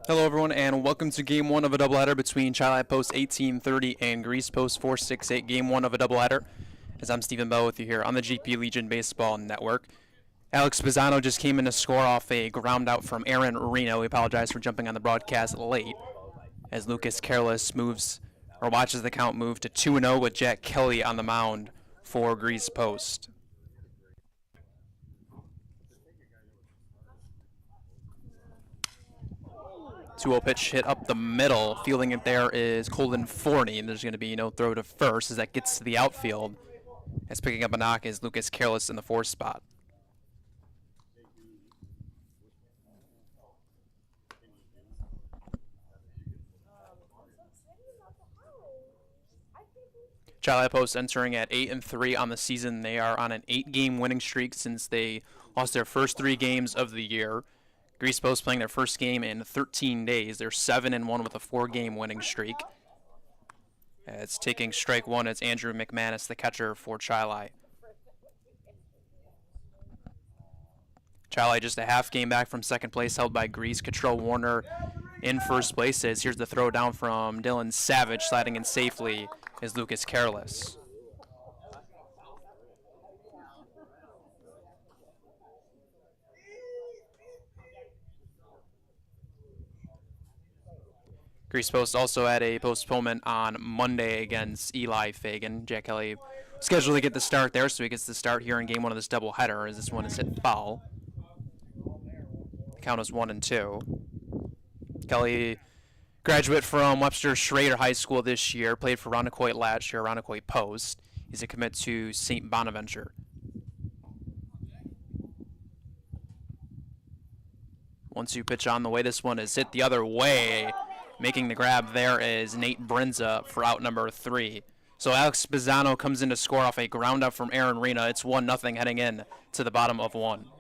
Hello everyone and welcome to game one of a doubleheader between Chi-Li Post 1830 and Greece Post 468, game one of a doubleheader. As I'm Stephen Bell with you here on the GP Legion Baseball Network. Alex Pisano just came in to score off a ground out from Aaron Reno. We apologize for jumping on the broadcast late as Lucas Careless watches the count move to 2-0 with Jack Kelly on the mound for Greece Post. 2-0 pitch hit up the middle. Fielding it there is Colton Forney, and there's going to be no throw to first as that gets to the outfield. As picking up a knock is Lucas Careless in the fourth spot. Chi-Li Post entering at 8-3 on the season. They are on an 8-game winning streak since they lost their first 3 games of the year. Greece Post playing their first game in 13 days. They're 7-1 with a 4-game winning streak. It's taking strike one as Andrew McManus, the catcher for Chi-Li. Chi-Li just a half game back from second place, held by Greece. Cottrell Warner in first place. Here's the throw down from Dylan Savage, sliding in safely is Lucas Careless. Greece Post also had a postponement on Monday against Eli Fagan. Jack Kelly scheduled to get the start there, so he gets the start here in game one of this doubleheader as this one is hit foul. The count is 1-2. Kelly, graduate from Webster Schrader High School this year, played for Rondequoit last year, Rondequoit Post. He's a commit to St. Bonaventure. 1-2 pitch on the way. This one is hit the other way. Making the grab there is Nate Brinza for out number 3. So Alex Pisano comes in to score off a ground out from Aaron Rena. It's 1-0 heading in to the bottom of 1.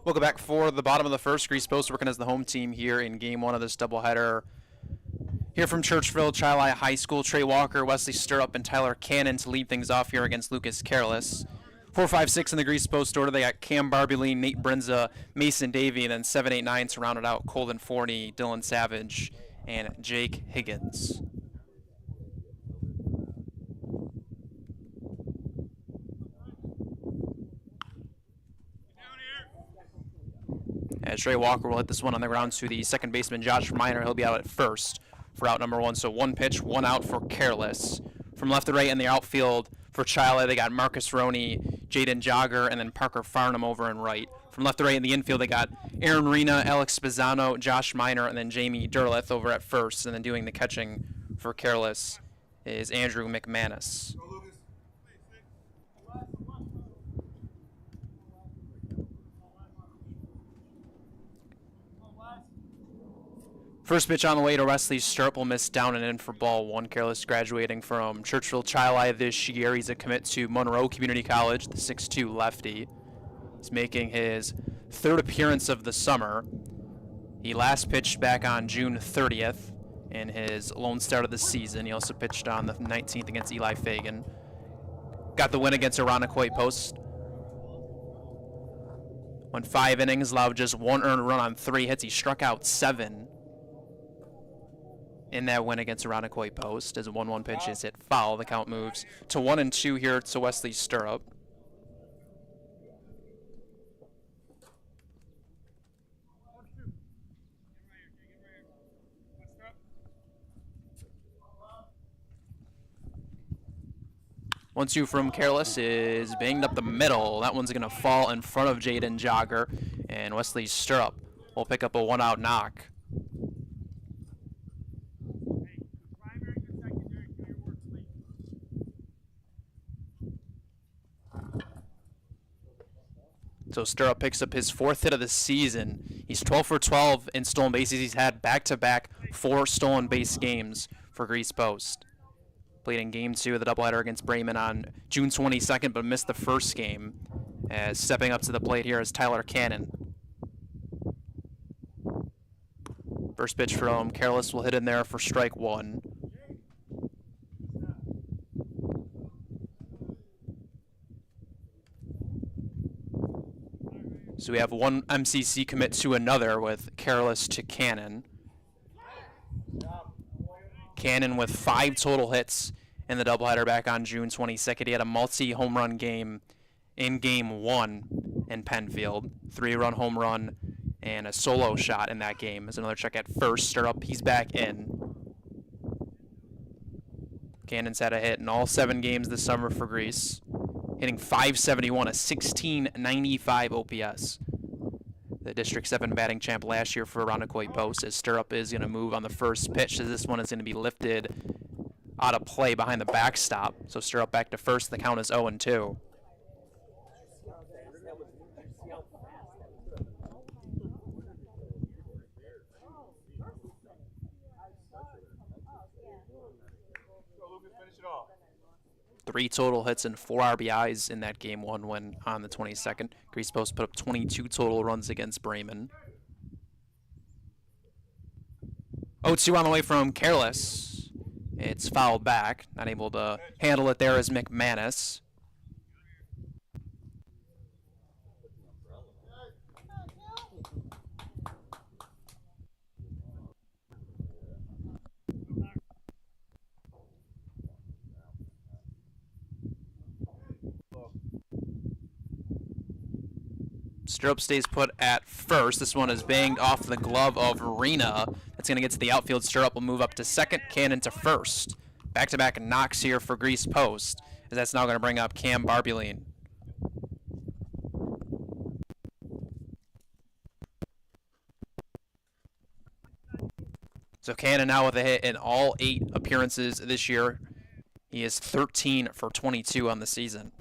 Welcome back for the bottom of the first. Greece Post working as the home team here in game one of this doubleheader. Here from Churchville, Chi-Li High School, Trey Walker, Wesley Stirrup, and Tyler Cannon to lead things off here against Lucas Careless. 4, 5, 6 in the Greece Post order. They got Cam Barbeline, Nate Brinza, Mason Davey, and then 7, 8, 9 to round it out. Colton Forney, Dylan Savage, and Jake Higgins. as Dre Walker will hit this one on the ground to the second baseman, Josh Miner. He'll be out at first for out number 1. So 1 pitch, 1 out for Careless. From left to right in the outfield for Chile, they got Marcus Roney, Jaden Jogger, and then Parker Farnham over in right. From left to right in the infield, they got Aaron Rena, Alex Spezzano, Josh Miner, and then Jamie Derleth over at first. And then doing the catching for Careless is Andrew McManus. First pitch on the way to Wesley Stirrup will miss down and in for ball 1. Careless graduating from Churchville Chili this year. He's a commit to Monroe Community College, the 6'2 lefty. He's making his 3rd appearance of the summer. He last pitched back on June 30th in his lone start of the season. He also pitched on the 19th against Eli Fagan. Got the win against Irondequoit Post. Went 5 innings, allowed just 1 earned run on 3 hits. He struck out 7 in that win against Irondequoit Post. As a 1-1 pitch is hit foul. The count moves to 1-2 here to Wesley Stirrup. One two from Careless is banged up the middle. That one's going to fall in front of Jaden Jogger, and Wesley Stirrup will pick up a 1-out knock. So Stirrup picks up his 4th hit of the season. He's 12 for 12 in stolen bases. He's had back-to-back 4 stolen base games for Grease Post. Played in Game 2 of the doubleheader against Bremen on June 22nd, but missed the first game. As stepping up to the plate here is Tyler Cannon. First pitch from Careless will hit in there for strike 1. So we have one MCC commit to another with Careless to Cannon. Cannon with 5 total hits in the doubleheader back on June 22nd. He had a multi-home run game in Game 1 in Penfield. 3-run home run and a solo shot in that game. As another check at first. Stirrup, he's back in. Cannon's had a hit in all 7 games this summer for Grease, hitting .571, a 1695 OPS. The District 7 batting champ last year for Irondequoit Post. As Stirrup is going to move on the first pitch, as this one is going to be lifted out of play behind the backstop. So Stirrup back to first. The count is 0-2. Three total hits and 4 RBIs in that Game 1 win on the 22nd. Grease Post put up 22 total runs against Bremen. 0-2 on the way from Careless. It's fouled back. Not able to handle it there is McManus. Stirrup stays put at first. This one is banged off the glove of Rena. That's going to get to the outfield. Stirrup will move up to second. Cannon to first. Back-to-back knocks here for Grease Post, as that's now going to bring up Cam Barbuline. So Cannon now with a hit in all 8 appearances this year. He is 13 for 22 on the season.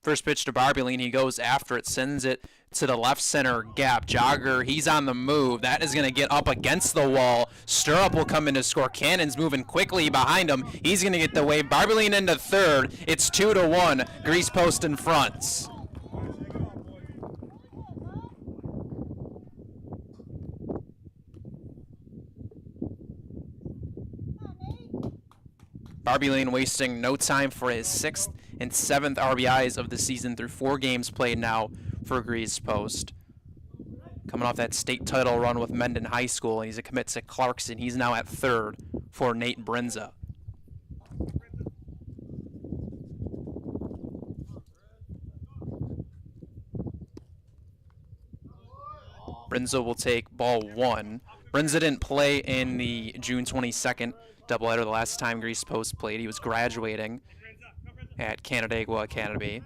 First pitch to Barbuline, he goes after it, sends it to the left center gap. Jogger, he's on the move. That is going to get up against the wall. Stirrup will come in to score. Cannon's moving quickly behind him. He's going to get the wave. Barbuline into third. It's 2-1. Grease Post in front. Barbuline wasting no time for his 6th and 7th RBIs of the season through 4 games played now for Grease Post. coming off that state title run with Mendon High School, and he's a commit to Clarkson. He's now at third for Nate Brinza. Brinza will take ball one. Brinza didn't play in the June 22nd doubleheader the last time Grease Post played. He was graduating at Canandaigua Academy.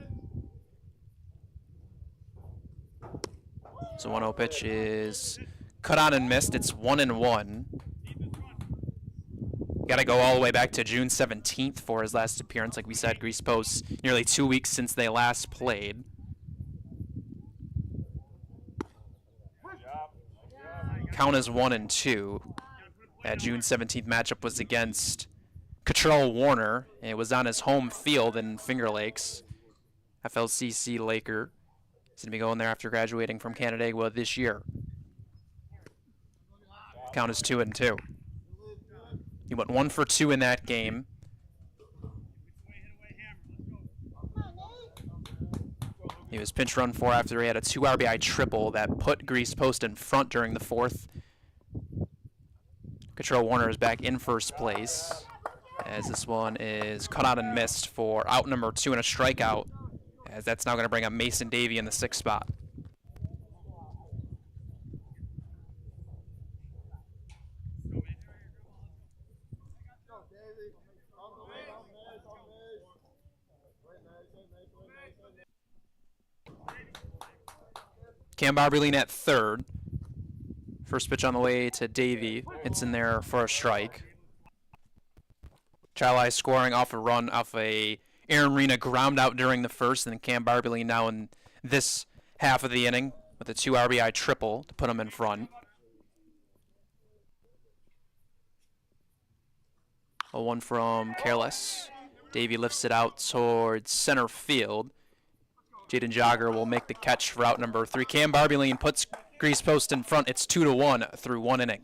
So 1-0 pitch is cut on and missed. It's 1-1. Got to go all the way back to June 17th for his last appearance. Like we said, Grease Post nearly 2 weeks since they last played. Count is 1-2. That June 17th matchup was against Cottrell Warner. And it was on his home field in Finger Lakes. FLCC Laker. He's going to be going there after graduating from Canandaigua this year. Count is 2-2. He went 1 for 2 in that game. He was pinch run for after he had a 2 RBI triple that put Grease Post in front during the fourth. Cottrell Warner is back in first place, as this one is cut out and missed for out number 2 and a strikeout, as that's now going to bring up Mason Davey in the 6th spot. Cam Barberline at third. First pitch on the way to Davey. It's in there for a strike. Chili scoring off a run off a Aaron Rena ground out during the first, and then Cam Barberline now in this half of the inning with a 2 RBI triple to put him in front. 0-1 from Careless. Davey lifts it out towards center field. Jaden Jogger will make the catch for out number 3. Cam Barberline puts Grease Post in front. It's 2-1 through 1 inning.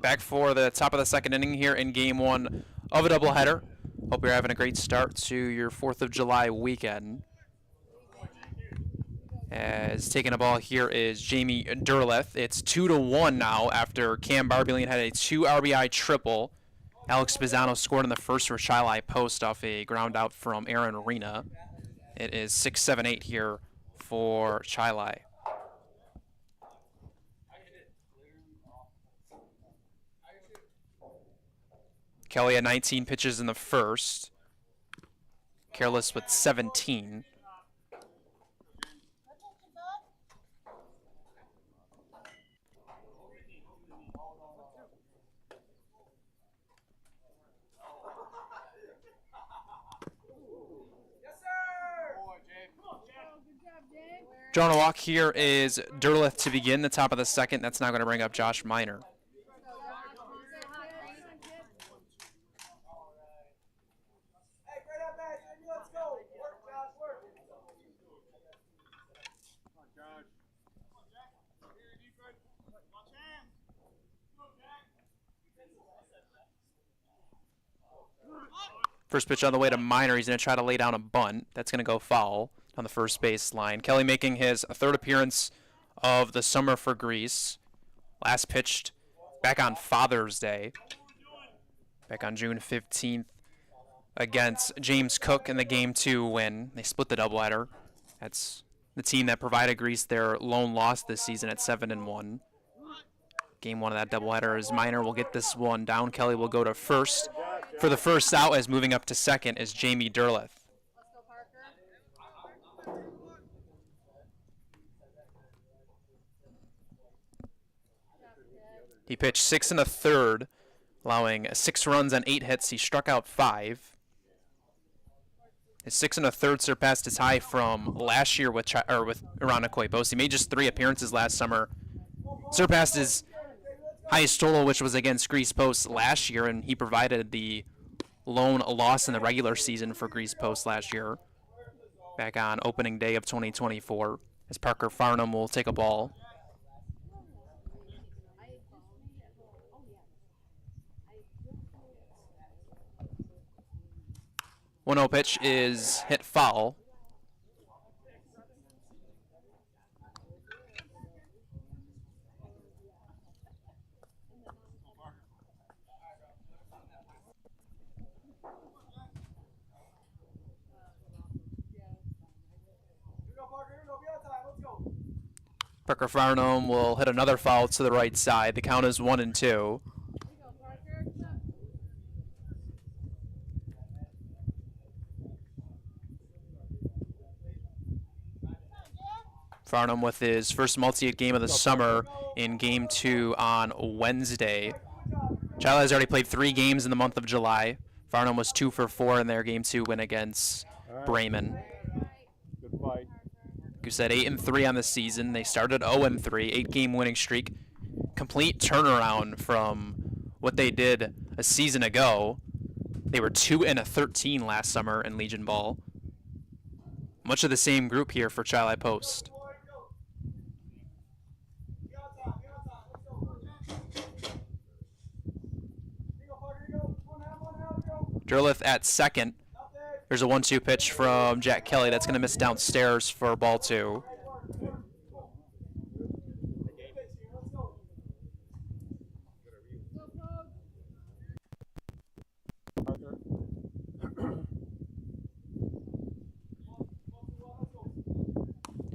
Back for the top of the second inning here in game 1 of a doubleheader. Hope you're having a great start to your 4th of July weekend. As taking a ball here is Jamie Durleth. It's 2-1 now after Cam Barberline had a 2 RBI triple. Alex Pisano scored in the first for Chili Post off a ground out from Aaron Rena. It is 6-7-8 here for Chili. Kelly had 19 pitches in the first. Careless with 17. Yes, sir! Boy, Jay. Good job, Jay. Drawing a walk here is Derleth to begin the top of the second. That's now going to bring up Josh Miner. First pitch on the way to Miner. He's going to try to lay down a bunt. That's going to go foul on the first base line. Kelly making his third appearance of the summer for Greece. Last pitched back on Father's Day, back on June 15th against James Cook in the Game 2 win. They split the doubleheader. That's the team that provided Greece their lone loss this season at 7-1. Game 1 of that doubleheader is Miner will get this one down. Kelly will go to first. For the first out, as moving up to second is Jamie Derleth. He pitched 6 1/3, allowing 6 runs on 8 hits. He struck out 5. His 6 1/3 surpassed his high from last year with Arana Koipos. He made just 3 appearances last summer. Surpassed his highest total, which was against Greece Post last year, and he provided the lone loss in the regular season for Greece Post last year, back on opening day of 2024, as Parker Farnham will take a ball. 1-0 pitch is hit foul. Parker Farnham will hit another foul to the right side. The count is 1-2. Farnham with his first multi-hit game of the summer in Game 2 on Wednesday. Chila has already played 3 games in the month of July. Farnham was 2 for 4 in their Game 2 win against Bremen. Good fight. Goosehead 8-3 on the season. They started 0-3, 8-game winning streak. Complete turnaround from what they did a season ago. They were 2-13 last summer in Legion Ball. Much of the same group here for Chili Post. Derleth at second. There's a 1-2 pitch from Jack Kelly that's going to miss downstairs for ball 2.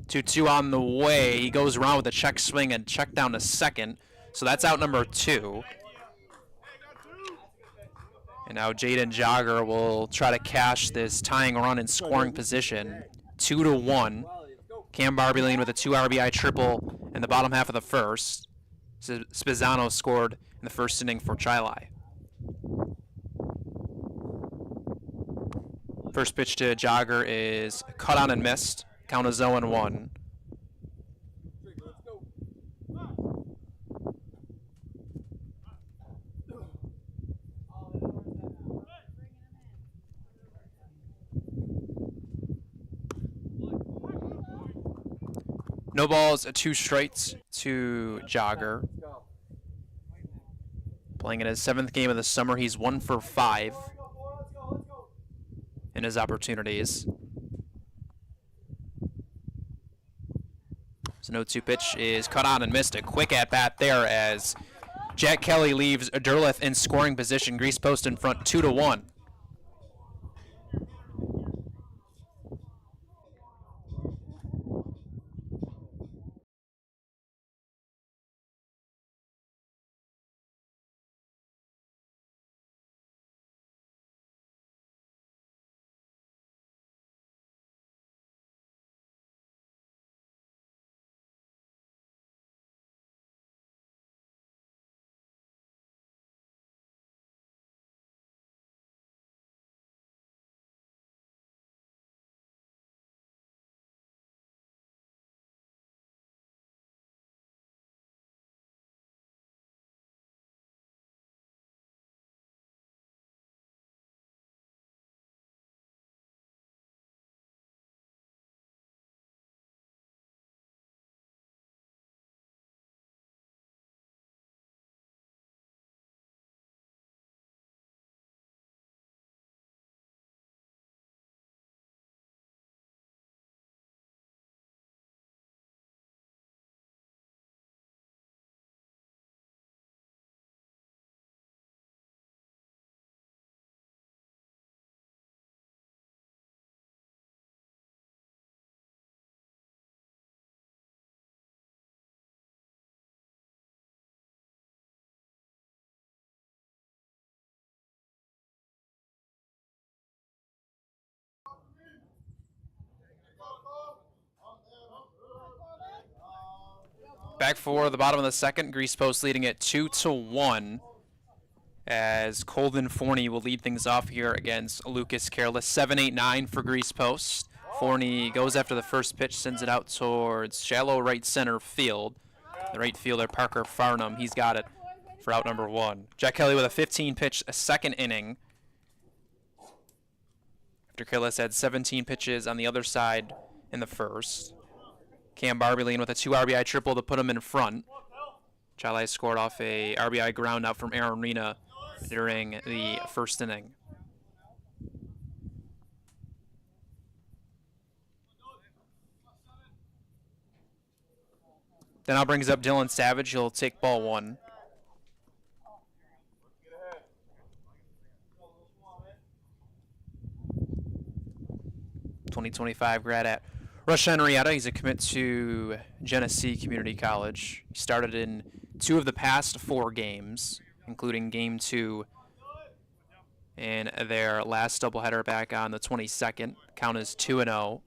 Two on the way. He goes around with a check swing and check down to second. So that's out number 2. And now Jaden Jogger will try to cash this tying run in scoring position. 2-1. Cam Barbeline with a 2 RBI triple in the bottom half of the first. Spizzano scored in the first inning for Chili. First pitch to Jogger is cut on and missed. Count is 0-1. No balls, 2 strikes to Jogger. Playing in his 7th game of the summer, he's 1 for 5 in his opportunities. So no 2 pitch is cut on and missed. A quick at bat there as Jack Kelly leaves Derleth in scoring position. Greece Post in front 2-1. Back for the bottom of the second. Grease Post leading it 2-1. As Colden Forney will lead things off here against Lucas Careless. 7-8-9 for Grease Post. Forney goes after the first pitch, sends it out towards shallow right center field. The right fielder, Parker Farnham, he's got it for out number 1. Jack Kelly with a 15-pitch second inning. After Careless had 17 pitches on the other side in the first. Cam Barberline with a 2 RBI triple to put him in front. Chile scored off a RBI ground out from Aaron Rena during the first inning. Then now brings up Dylan Savage. He'll take ball 1. .25 grad at Rush Henrietta. He's a commit to Genesee Community College. He started in 2 of the past 4 games, including Game 2 in their last doubleheader back on the 22nd. Count is 2-0.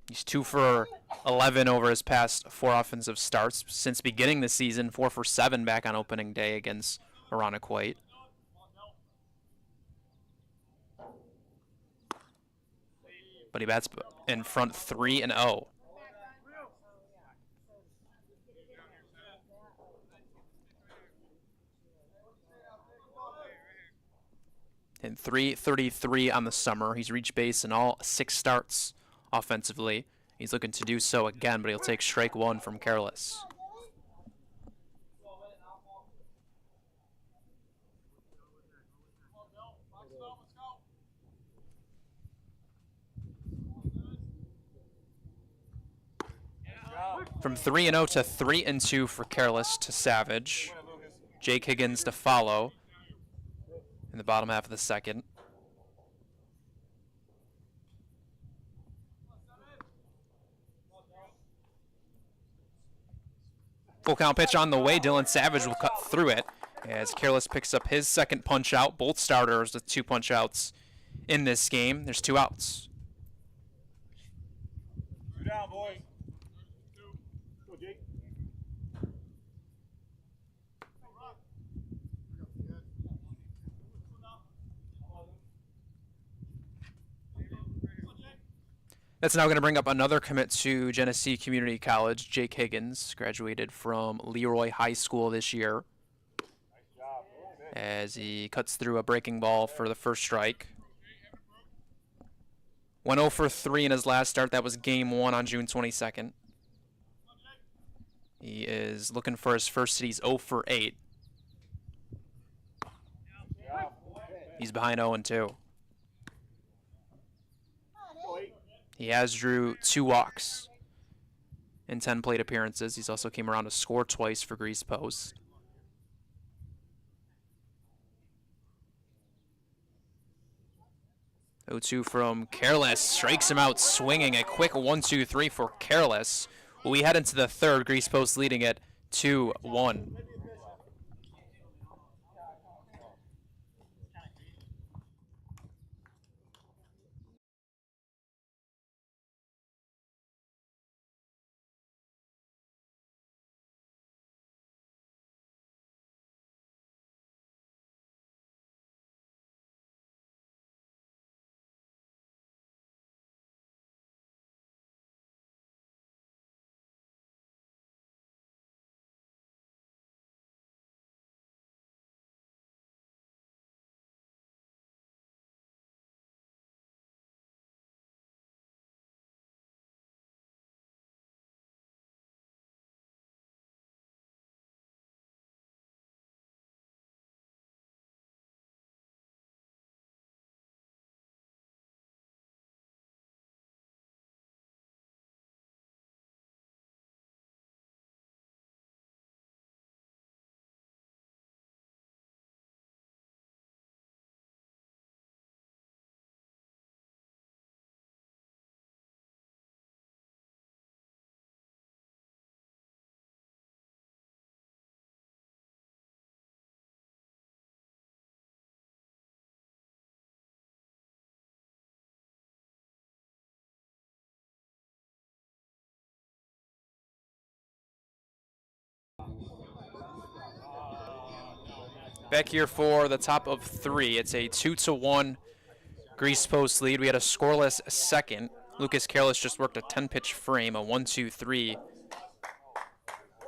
He's 2 for 11 over his past 4 offensive starts since beginning the season. 4 for 7 back on opening day against Aranaquite. But he bats in front 3-0. In .333 on the summer. He's reached base in all 6 starts offensively. He's looking to do so again, but he'll take strike 1 from Careless. From 3-0 to 3-2 for Careless to Savage. Jake Higgins to follow in the bottom half of the second. Full count pitch on the way. Dylan Savage will cut through it as Careless picks up his second punch out. Both starters with 2 punch outs in this game. There's 2 outs. 2 down, boys. Go, Jake. That's now going to bring up another commit to Genesee Community College. Jake Higgins graduated from Leroy High School this year. As he cuts through a breaking ball for the first strike. Went 0 for 3 in his last start. That was game 1 on June 22nd. He is looking for his first hit. He's 0 for 8. He's behind 0-2. He has drew 2 walks in 10 plate appearances. He's also came around to score twice for Grease Post. .2 from Careless, strikes him out swinging. A quick 1-2-3 for Careless. We head into the third, Grease Post leading it 2-1. Back here for the top of 3. It's a 2-1 Grease Post lead. We had a scoreless second. Lucas Careless just worked a 10-pitch frame, a 1-2-3,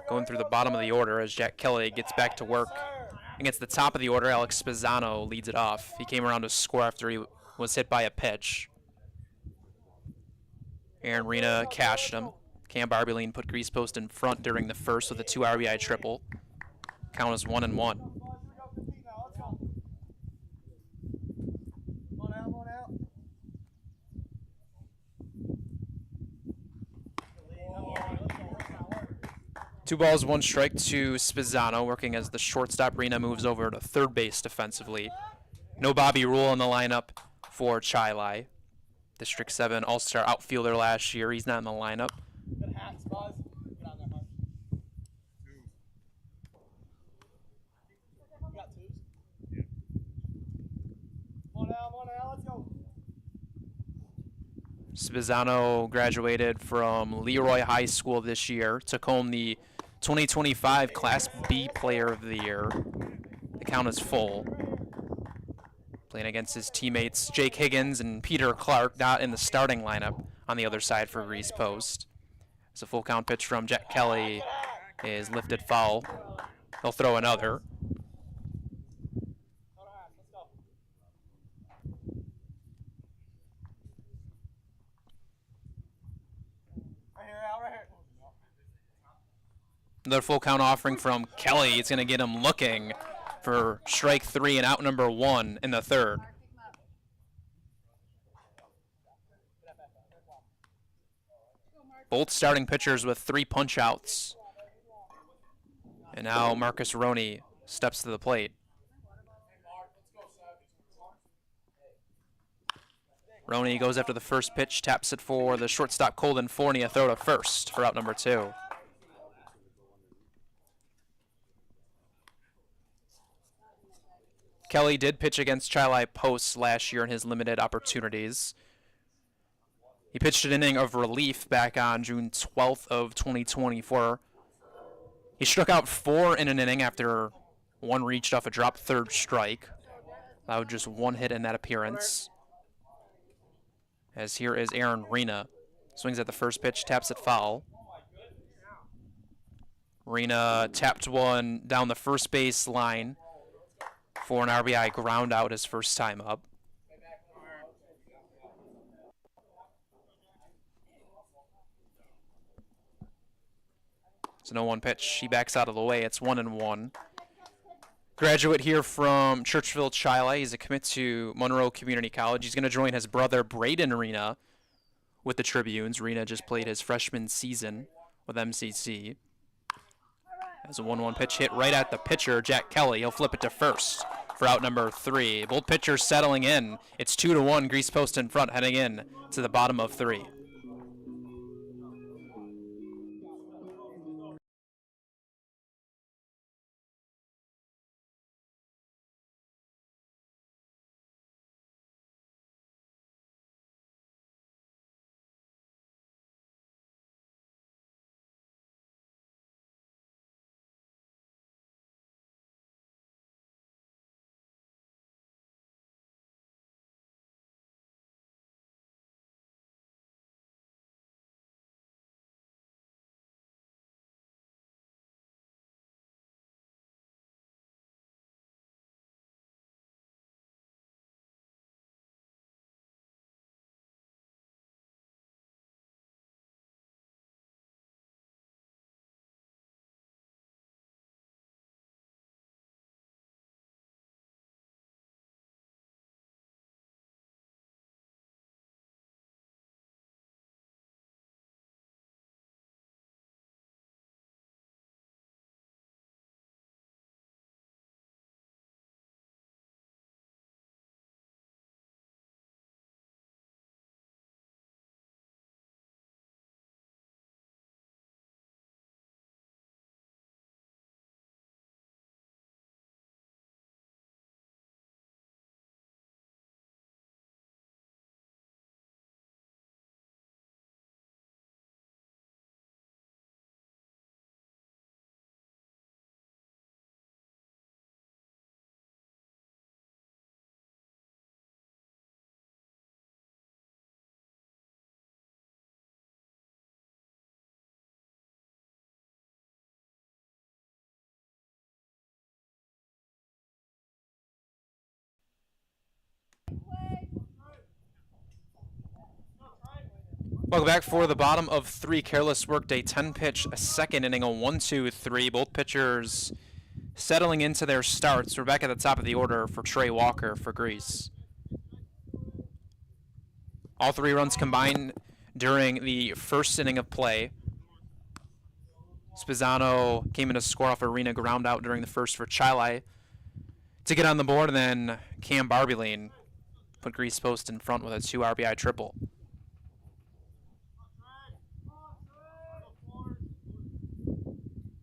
going through the bottom of the order as Jack Kelly gets back to work against the top of the order. Alex Spezzano leads it off. He came around to score after he was hit by a pitch. Aaron Rena cashed him. Cam Barbeline put Grease Post in front during the first with a 2 RBI triple. Count is 1-1. Two balls, one strike to Spezzano, working as the shortstop. Rena moves over to third base defensively. No Bobby Rule in the lineup for Chilai. District 7 All-Star outfielder last year. He's not in the lineup. Spezzano graduated from Leroy High School this year. Took home the 2025 Class B Player of the Year. The count is full. Playing against his teammates Jake Higgins and Peter Clark, not in the starting lineup on the other side for Grease Post. It's a full count pitch from Jack Kelly is lifted foul. He'll throw another. Another full count offering from Kelly. It's going to get him looking for strike 3 and out number 1 in the third. Both starting pitchers with 3 punch outs. And now Marcus Roney steps to the plate. Roney goes after the first pitch, taps it for the shortstop Colden Forney, a throw to first for out number 2. Kelly did pitch against Chilai Post last year in his limited opportunities. He pitched an inning of relief back on June 12th of 2024. He struck out 4 in an inning after 1 reached off a drop third strike. Allowed just 1 hit in that appearance. As here is Aaron Rena. Swings at the first pitch, taps it foul. Rena tapped one down the first base line for an RBI ground out his first time up. It's a 0-1 pitch. He backs out of the way. It's 1-1. Graduate here from Churchville, Chilai. He's a commit to Monroe Community College. He's going to join his brother Braden Rena with the Tribunes. Rena just played his freshman season with MCC. As a 1-1 pitch hit right at the pitcher, Jack Kelly. He'll flip it to first for out number 3. Both pitchers settling in. It's 2-1. Grease Post in front, heading in to the bottom of 3. Welcome back for the bottom of 3 Careless Workday 10 pitch, a second inning, a 1-2-3. Both pitchers settling into their starts. We're back at the top of the order for Trey Walker for Greece. All 3 runs combined during the first inning of play. Spezzano came in to score off arena ground out during the first for Chile to get on the board, and then Cam Barbeline put Greece Post in front with a 2 RBI triple.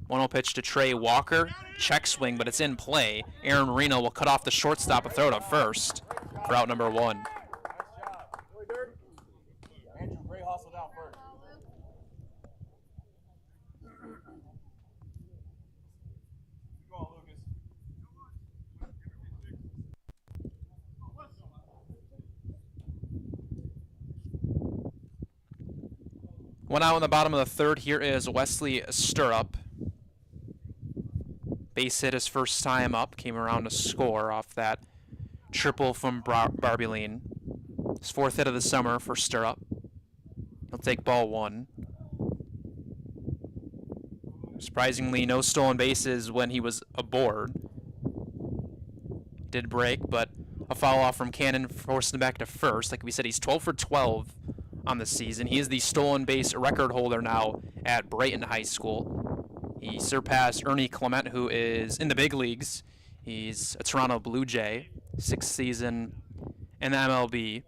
1-0 pitch to Trey Walker. Check swing, but it's in play. Aaron Reno will cut off the shortstop and throw to first for out number 1. Nice job. Andrew, great hustle down first. Go on, Lucas. 1 out in the bottom of the 3rd. Here is Wesley Stirrup. Base hit his first time up. Came around to score off that triple from Barbeline. His 4th hit of the summer for Stirrup. He'll take ball 1. Surprisingly, no stolen bases when he was aboard. Did break, but a foul off from Cannon forced him back to first. Like we said, he's 12 for 12 on the season. He is the stolen base record holder now at Brighton High School. He surpassed Ernie Clement, who is in the big leagues. He's a Toronto Blue Jay, 6th season in the MLB,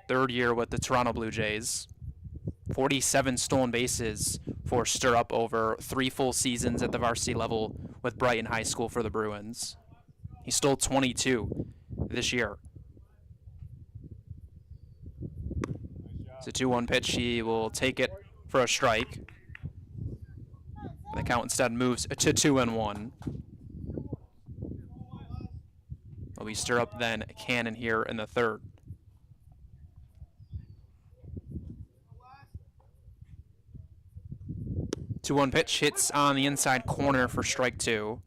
3rd year with the Toronto Blue Jays. 47 stolen bases for Stirrup over 3 full seasons at the varsity level with Brighton High School for the Bruins. He stole 22 this year. It's a 2-1 pitch. He will take it for a strike. The count instead moves to 2-1. Will be Stirrup, then Cannon here in the 3rd. 2-1 pitch hits on the inside corner for strike 2.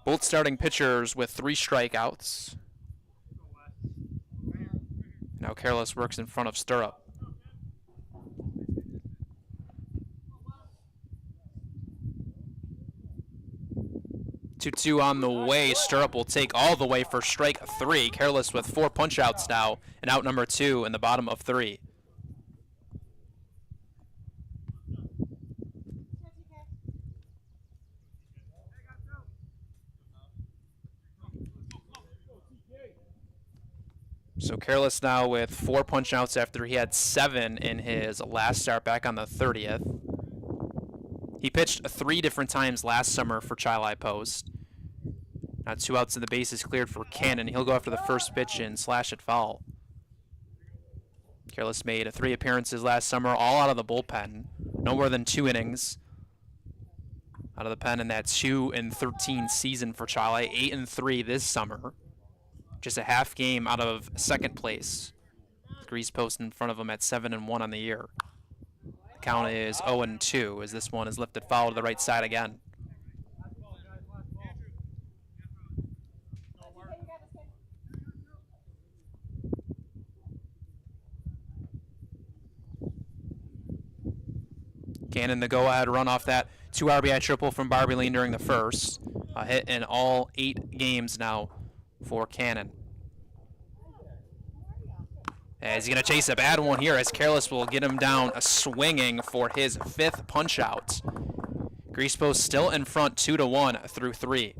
Both starting pitchers with 3 strikeouts. Now Careless works in front of Stirrup. 2-2 on the way. Stirrup will take all the way for strike 3. Careless with 4 punch-outs now, and out number 2 in the bottom of 3. So Careless now with 4 punch-outs after he had 7 in his last start back on the 30th. He pitched 3 different times last summer for Chili Post. Now 2 outs and the bases cleared for Cannon. He'll go after the first pitch and slash it foul. Careless made 3 appearances last summer, all out of the bullpen. No more than 2 innings out of the pen in that 2-13 season for Chili. 8-3 this summer. Just a half game out of 2nd place. Grease Post in front of him at 7-1 on the year. The count is 0-2 as this one is lifted foul to the right side again. Cannon the go-ahead run off that 2 RBI triple from Barbeline during the first. A hit in all 8 games now for Cannon. As he's going to chase a bad one here as Careless will get him down swinging for his 5th punch-out. Grease Post still in front 2-1 through 3.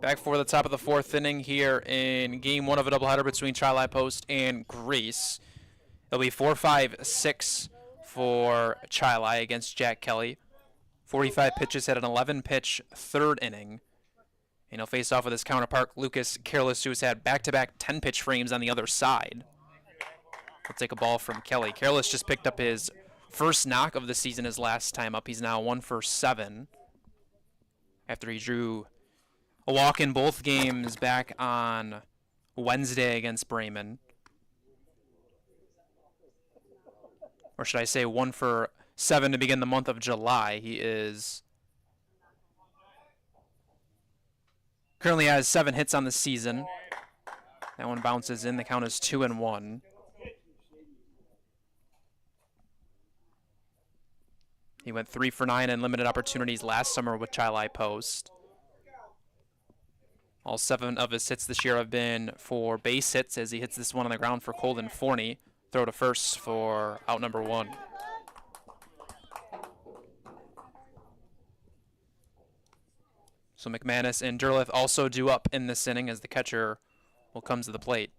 Back for the top of the fourth inning here in game one of a doubleheader between Chi Post and Greece. It'll be 4-5-6 for Chi against Jack Kelly. 45 pitches at an 11-pitch third inning. And he'll face off with his counterpart, Lucas Careless, who's had back-to-back 10-pitch frames on the other side. He'll take a ball from Kelly. Careless just picked up his first knock of the season his last time up. He's now 1 for 7 after he drew a walk in both games back on Wednesday against Bremen. Or should I say 1 for 7 to begin the month of July. He is currently has 7 hits on the season. That one bounces in. The count is 2-1. He went 3 for 9 in limited opportunities last summer with Chi Post. All 7 of his hits this year have been for base hits as he hits this one on the ground for Colden Forney. Throw to first for out number 1. So McManus and Derleth also due up in this inning as the catcher will come to the plate.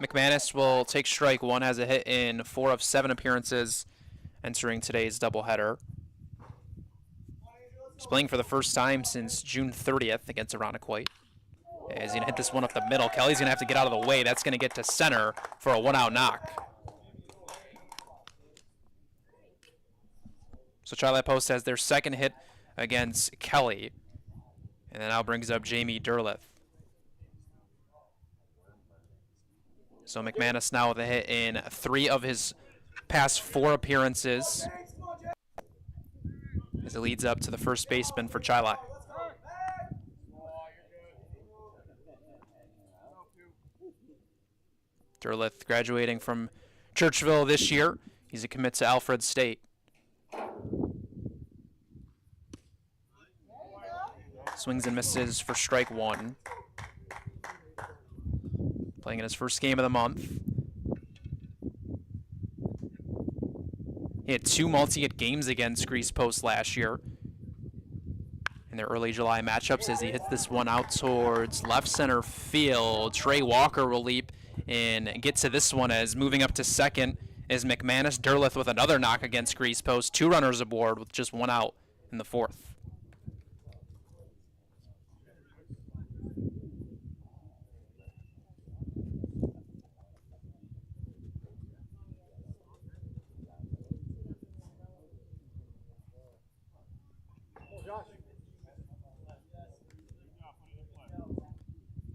McManus will take strike 1, has a hit in 4 of 7 appearances entering today's doubleheader. He's playing for the first time since June 30th against Irondequoit. He's going to hit this one up the middle. Kelly's going to have to get out of the way. That's going to get to center for a 1-out knock. So Chi Post has their second hit against Kelly. And that now brings up Jamie Derleth. So McManus now with a hit in 3 of his past 4 appearances as it leads up to the first baseman for Chi. Derleth graduating from Churchville this year. He's a commit to Alfred State. Swings and misses for strike 1. Playing in his first game of the month. He had 2 multi-hit games against Greece Post last year in their early July matchups as he hits this one out towards left center field. Trey Walker will leap and get to this one as moving up to second is McManus. Derleth with another knock against Greece Post. 2 runners aboard with just 1 out in the 4th.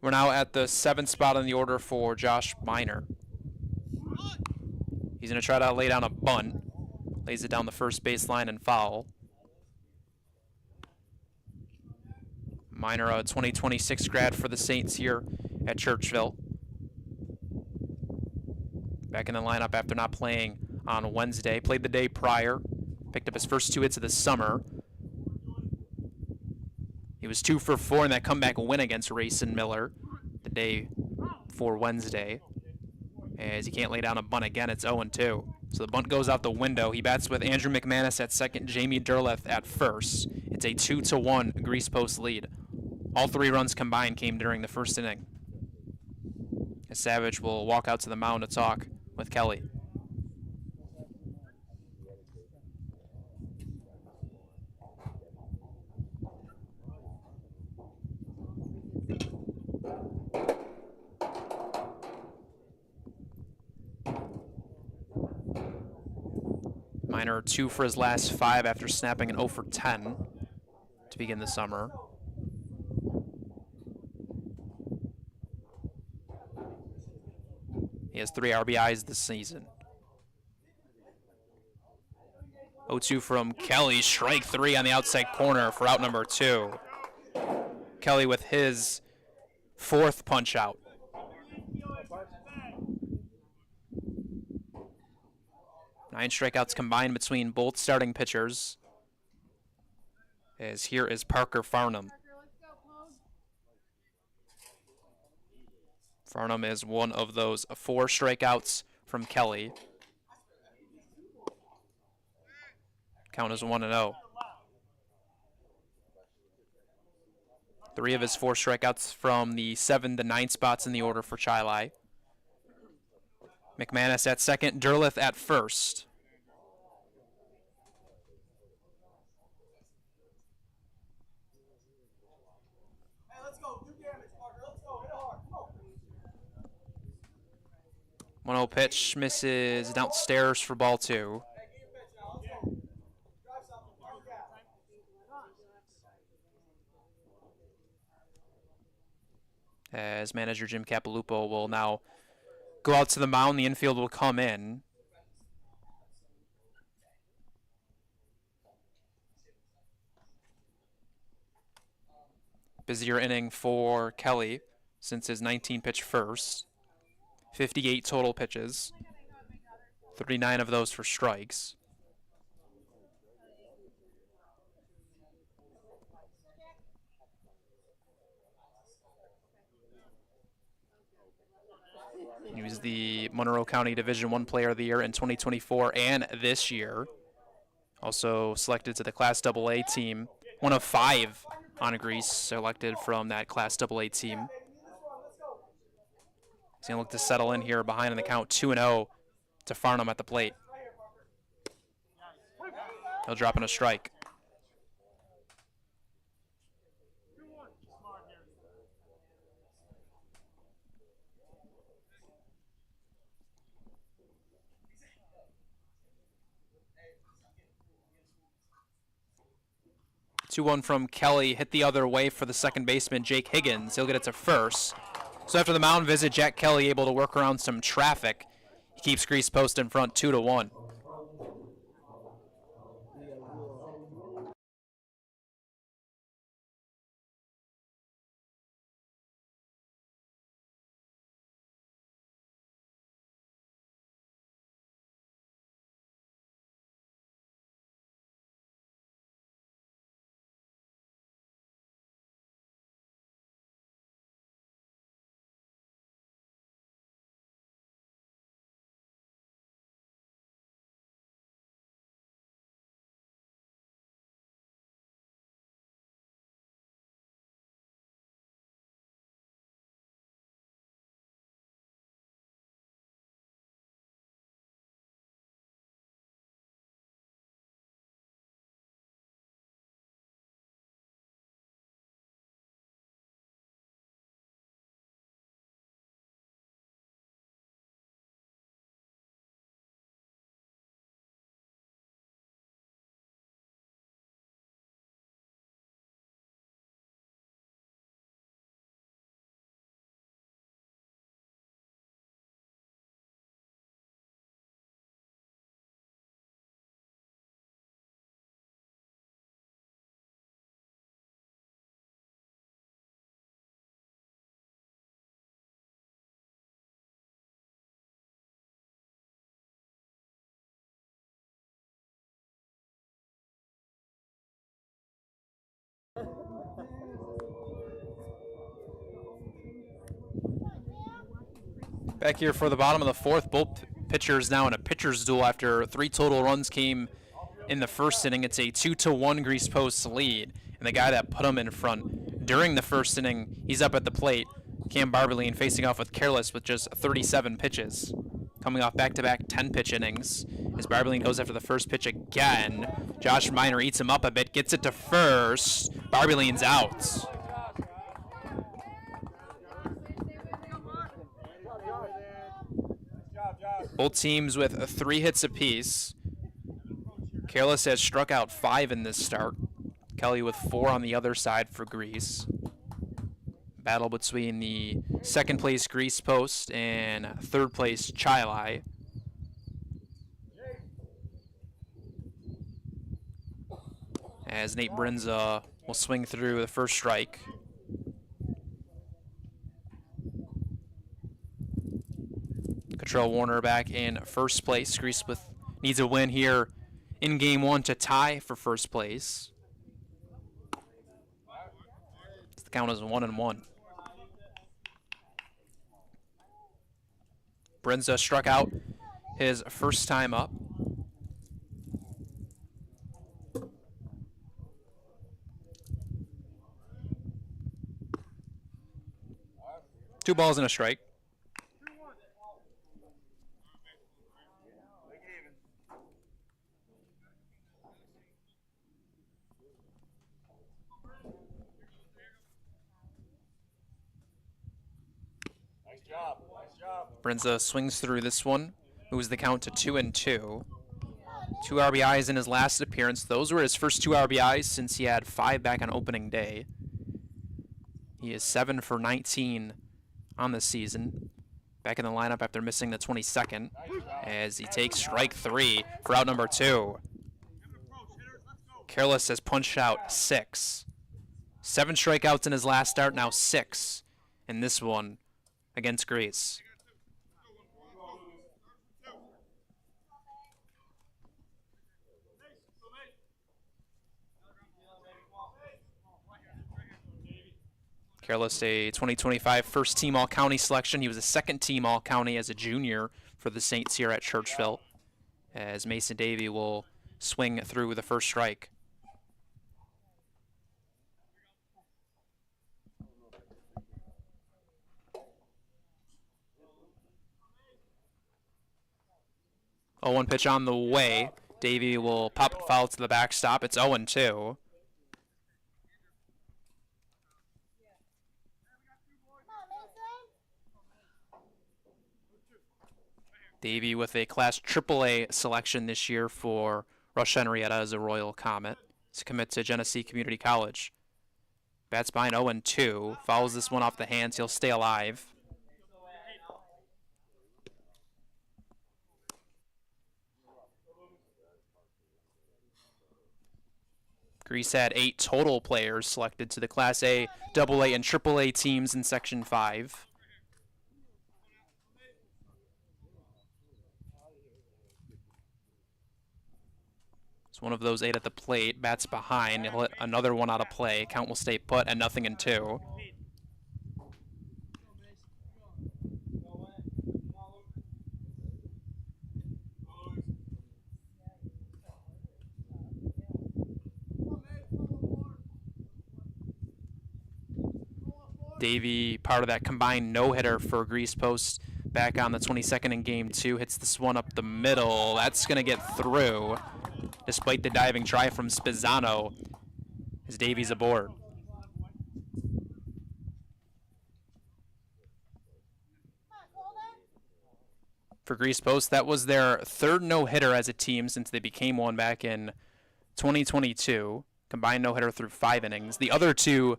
We're now at the 7th spot on the order for Josh Miner. He's going to try to lay down a bunt. Lays it down the first baseline and foul. Miner, a 2026 grad for the Saints here at Churchville. Back in the lineup after not playing on Wednesday. Played the day prior. Picked up his first 2 hits of the summer. He was 2 for 4 in that comeback win against Rayson Miller the day before Wednesday. As he can't lay down a bunt again, it's 0-2. So the bunt goes out the window. He bats with Andrew McManus at second, Jamie Derleth at first. It's a 2-1 Greece Post lead. All 3 runs combined came during the first inning. As Savage will walk out to the mound to talk with Kelly. Miner 2 for his last 5 after snapping an 0 for 10 to begin the summer. He has 3 RBIs this season. 0-2 from Kelly, strike 3 on the outside corner for out number 2. Kelly with his 4th punch out. Nine strikeouts combined between both starting pitchers. As here is Parker Farnham. Farnham is one of those 4 strikeouts from Kelly. Count is 1-0. 3 of his 4 strikeouts from the 7 to 9 spots in the order for Chili. McManus at second, Derleth at first. Hey, let's go. Do damage, Parker. Let's go. Hit hard. Come on. 1-0 pitch misses downstairs for ball 2. Hey, get your pitch now. Let's go. Drive something. Parker gap. As manager Jim Capilupo will now go out to the mound. The infield will come in. Busier inning for Kelly since his 19-pitch first. 58 total pitches. 39 of those for strikes. He was the Monroe County Division I Player of the Year in 2024 and this year. Also selected to the Class AA team. One of 5 on Grease selected from that Class AA team. He's going to look to settle in here behind in the count 2-0 to Farnham at the plate. He'll drop in a strike. Two-one from Kelly, hit the other way for the second baseman, Jake Higgins. He'll get it to first. So after the mound visit, Jack Kelly able to work around some traffic. He keeps Grease Post in front 2-1. Back here for the bottom of the 4th, both pitchers now in a pitcher's duel after 3 total runs came in the first inning. It's a 2-1 Grease Post lead, and the guy that put him in front during the first inning, he's up at the plate. Cam Barberline facing off with Careless with just 37 pitches. Coming off back-to-back 10-pitch innings. As Barberline goes after the first pitch again, Josh Miner eats him up a bit, gets it to first. Barberline's out. Both teams with 3 hits apiece. Careless has struck out 5 in this start. Kelly with 4 on the other side for Grease. Battle between the 2nd place Grease Post and 3rd place Chili. As Nate Brinza will swing through the first strike. Cottrell Warner back in first place. Grease needs a win here in game 1 to tie for first place. The count is 1-1. Brinza struck out his first time up. Two balls and a strike. Nice job. Nice job. Brinza swings through this one, moves the count to 2-2. 2 RBIs in his last appearance. Those were his first 2 RBIs since he had 5 back on opening day. He is 7 for 19 on the season. Back in the lineup after missing the 22nd as he takes strike 3 for out number 2. Careless has punched out 6. 7 strikeouts in his last start, now 6 in this one against Greece. Careless, a 2025 first team All-County selection. He was a second team All-County as a junior for the Saints here at Churchville, as Mason Davey will swing through the first strike. Oh, 1 pitch on the way. Davey will pop it foul to the backstop. It's 0-2. Davey with a Class AAA selection this year for Rush Henrietta as a Royal Comet to commit to Genesee Community College. Bats behind 0-2. Fouls this one off the hands. He'll stay alive. Greece had 8 total players selected to the Class A, AA, and AAA teams in Section 5. It's one of those 8 at the plate. Bats behind. He'll hit another one out of play. Count will stay put at 0-2. Davey, part of that combined no-hitter for Grease Post back on the 22nd in Game 2, hits this one up the middle. That's going to get through, despite the diving try from Spizzano, as Davey's aboard. For Grease Post, that was their 3rd no-hitter as a team since they became one back in 2022. Combined no-hitter through 5 innings. The other 2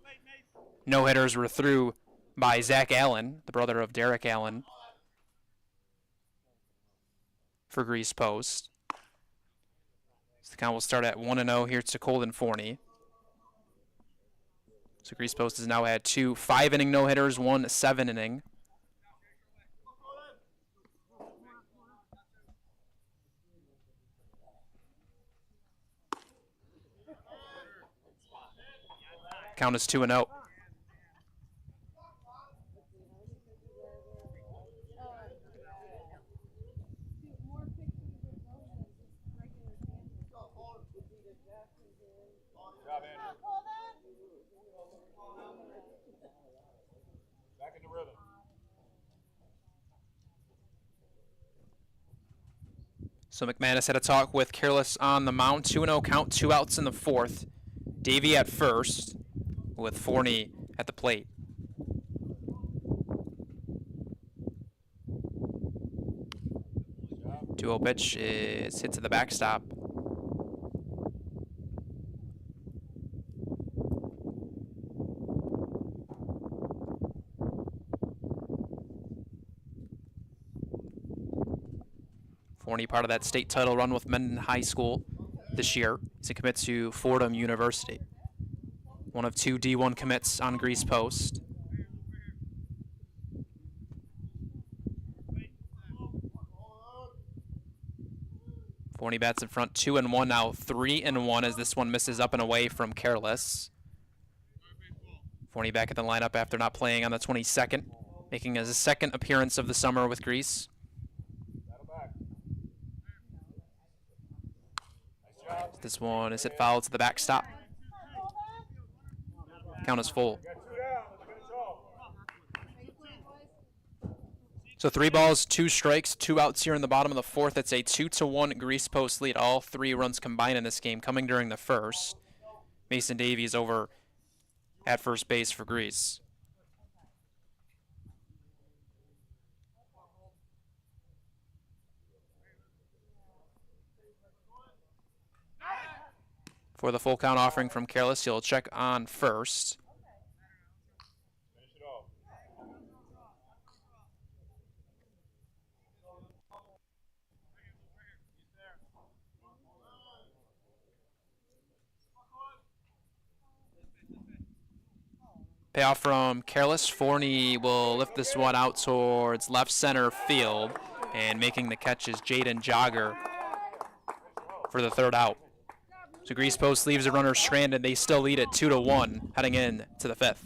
no-hitters were through by Zach Allen, the brother of Derek Allen, for Grease Post. So the count will start at 1-0 here to Colden Forney. So Grease Post has now had 2 5-inning no-hitters, 1 7-inning. Count is 2-0. Back in the rhythm. So McManus had a talk with Careless on the mound. 2-0 count, 2 outs in the 4th. Davey at first, with Forney at the plate. Duo pitch is hit to the backstop. Forney, part of that state title run with Mendon High School this year. He's a commit to Fordham University. One of 2 D1 commits on Grease Post. Forney bats in front, 2-1 now, 3-1 as this one misses up and away from Careless. Forney back at the lineup after not playing on the 22nd, making his 2nd appearance of the summer with Grease. This one is hit foul to the backstop. Count is full. Got 2 down. Let's finish off. So 3 balls, 2 strikes, 2 outs here in the bottom of the 4th. It's a 2-1 Grease Post lead. All 3 runs combined in this game coming during the 1st. Mason Davies over at first base for Grease. For the full count offering from Careless, he'll check on first. Finish it off. Payoff from Careless. Forney will lift this one out towards left center field, and making the catch is Jaden Jogger for the 3rd out. So Grease Post leaves the runner stranded. They still lead it 2-1 heading in to the 5th.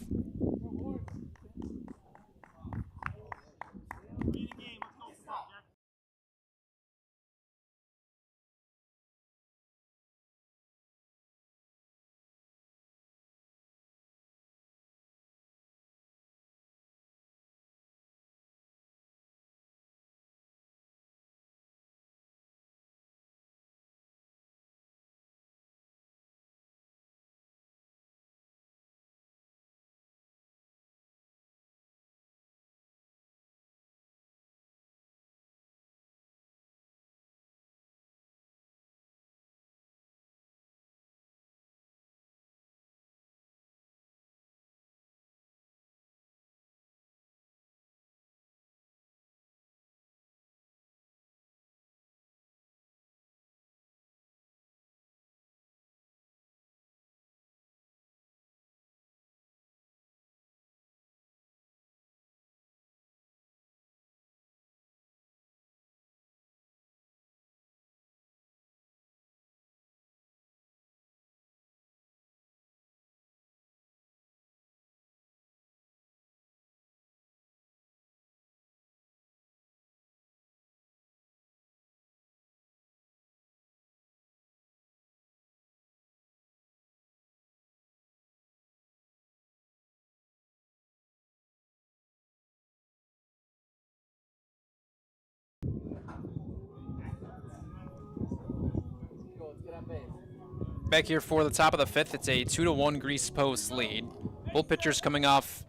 Back here for the top of the 5th, it's a 2-1 Grease Post lead. Both pitchers coming off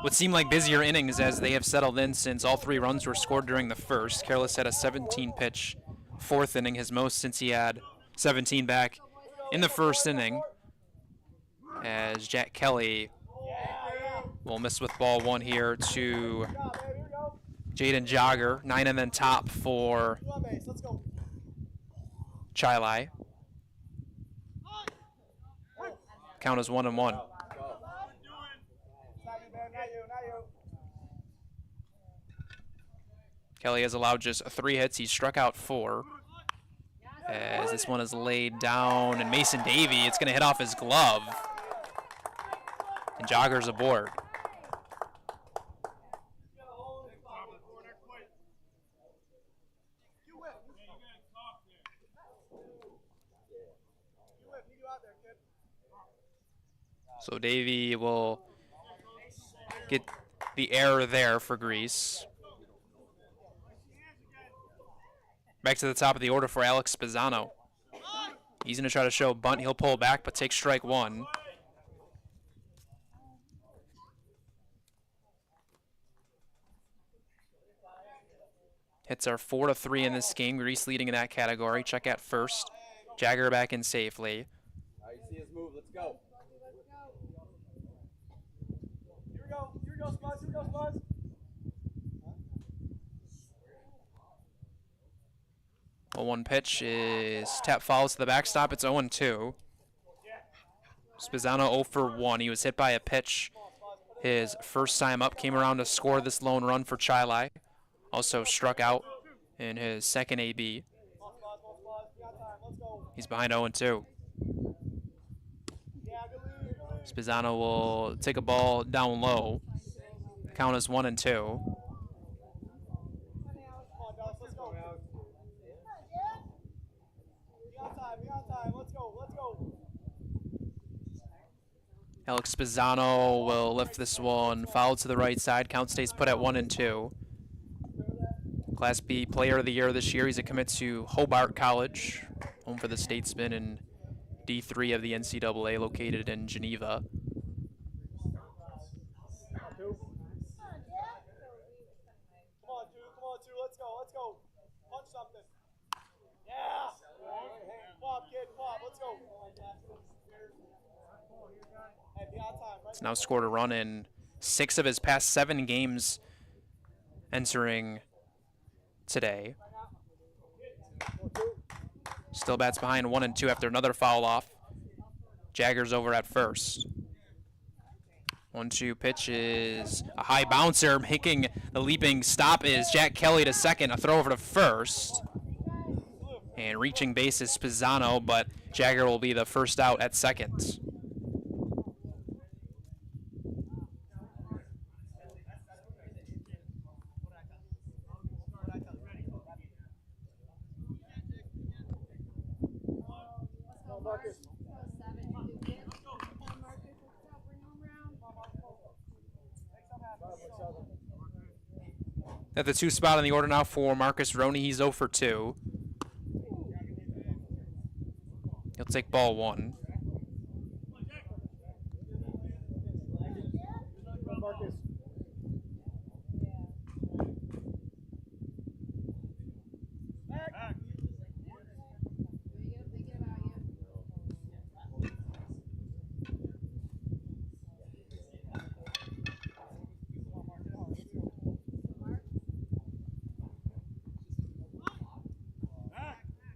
what seemed like busier innings as they have settled in since all 3 runs were scored during the 1st. Careless had a 17-pitch 4th inning, his most since he had 17 back in the 1st inning, as Jack Kelly will miss with ball 1 here to Jaden Jogger. 9 and then top for Chilai. Count is 1-1. Kelly has allowed just 3 hits. He's struck out 4. As this one is laid down, and Mason Davey, it's going to hit off his glove. And Jogger's aboard. So Davey will get the error there for Grease. Back to the top of the order for Alex Spezzano. He's going to try to show a bunt. He'll pull back, but take strike 1. Hits are 4-3 in this game. Grease leading in that category. Check at first. Jagger back in safely. All right, you see his move. Let's go. Here we go. Here we go, Spuzz. Here we go, Spuzz. Well, 1 pitch is tap fouls to the backstop. It's 0-2. Spezzano 0 for 1. He was hit by a pitch his first time up. Came around to score this lone run for Chilai. Also struck out in his second AB. He's behind 0-2. Spezzano will take a ball down low. Count is 1-2. Alex Pisano will lift this one, foul to the right side. Count stays put at 1-2. Class B Player of the Year this year. He's a commit to Hobart College, home for the Statesmen, in D3 of the NCAA, located in Geneva. Come on, two, let's go. Punch something. Yeah! Come on, kid, come on, let's go. Hey, be on time, right? He's now scored a run in 6 of his past 7 games entering today. Still bats behind 1-2 after another foul off. Jaggers over at first. 1-2 pitch is a high bouncer. Making the leaping stop is Jack Kelly to second. A throw over to first. And reaching base is Pisano, but Jagger will be the first out at second. At the 2 spot in the order now for Marcus Roney. He's 0 for 2. He'll take ball 1.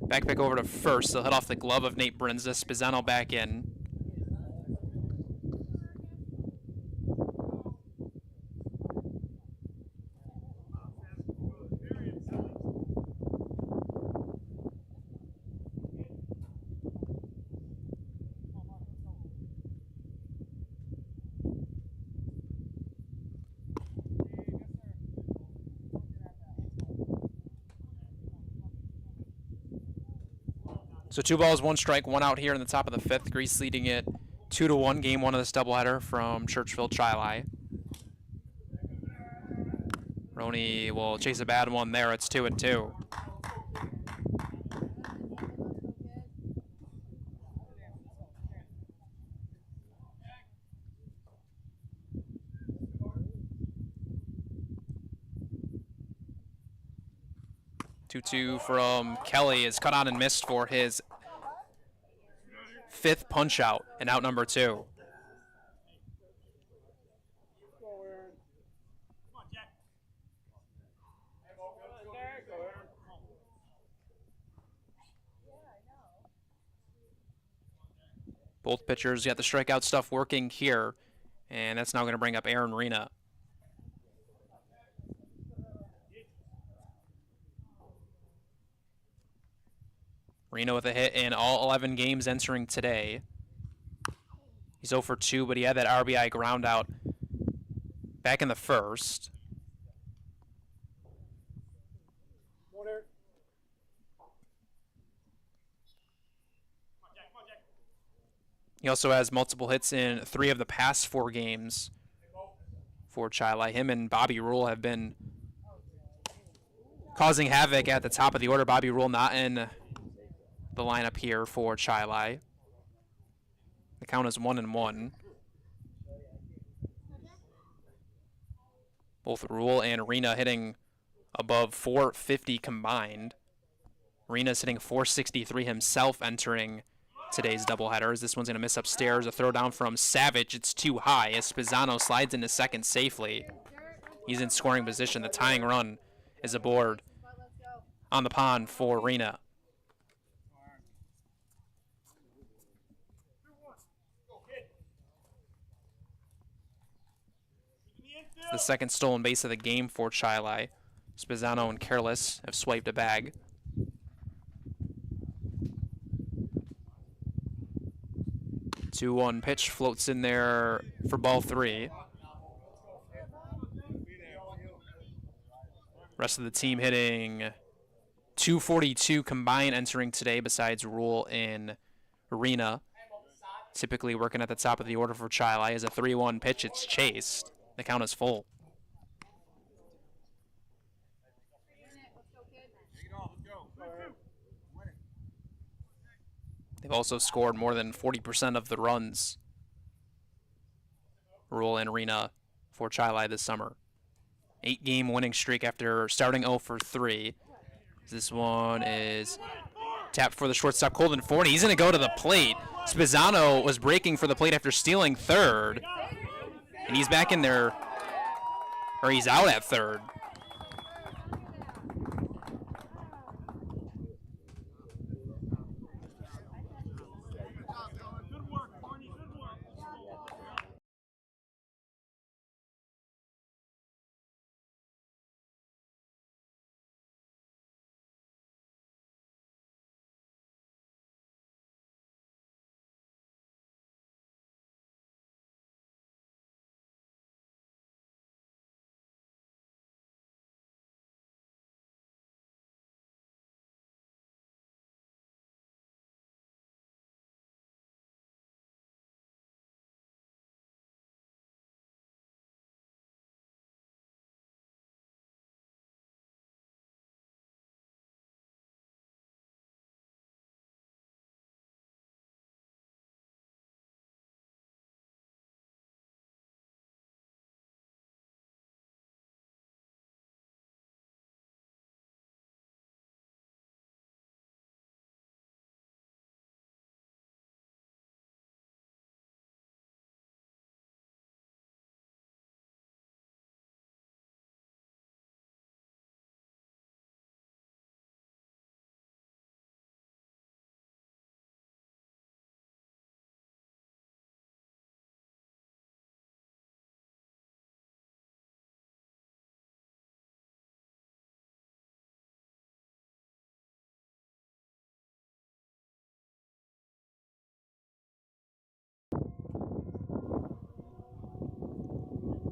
Back pick over to first. They'll hit off the glove of Nate Brinza. Pisano back in. So 2 balls, 1 strike, 1 out here in the top of the 5th. Grease leading it 2-1. Game 1 of this doubleheader from Churchville Chili. Roney will chase a bad one there. It's 2-2. Two from Kelly is cut on and missed for his 5th punch out, and out number 2. Both pitchers got the strikeout stuff working here, and that's now going to bring up Aaron Rena. Reno with a hit in all 11 games entering today. He's 0 for 2, but he had that RBI ground out back in the 1st. He also has multiple hits in 3 of the past 4 games for Chili. Him and Bobby Rule have been causing havoc at the top of the order. Bobby Rule not in the lineup here for Chili. The count is 1-1. Both Rule and Rena hitting above 450 combined. Rena's hitting 463 himself entering today's doubleheaders. This one's going to miss upstairs. A throw down from Savage. It's too high as Pisano slides into second safely. He's in scoring position. The tying run is aboard on the pond for Rena. The second stolen base of the game for Chili. Pisano and Careless have swiped a bag. Two 1 pitch floats in there for ball 3. Rest of the team hitting 242 combined entering today besides Rule and Rena. typically working at the top of the order for Chili. As a 3-1 pitch, it's chased. The count is full. They've also scored more than 40% of the runs Rural and Arena for Chili this summer. 8-game winning streak after starting 0 for 3. This one is tapped for the shortstop, Colton Forney. He's going to go to the plate. Spizzano was breaking for the plate after stealing third. And he's back in there, or he's out at third.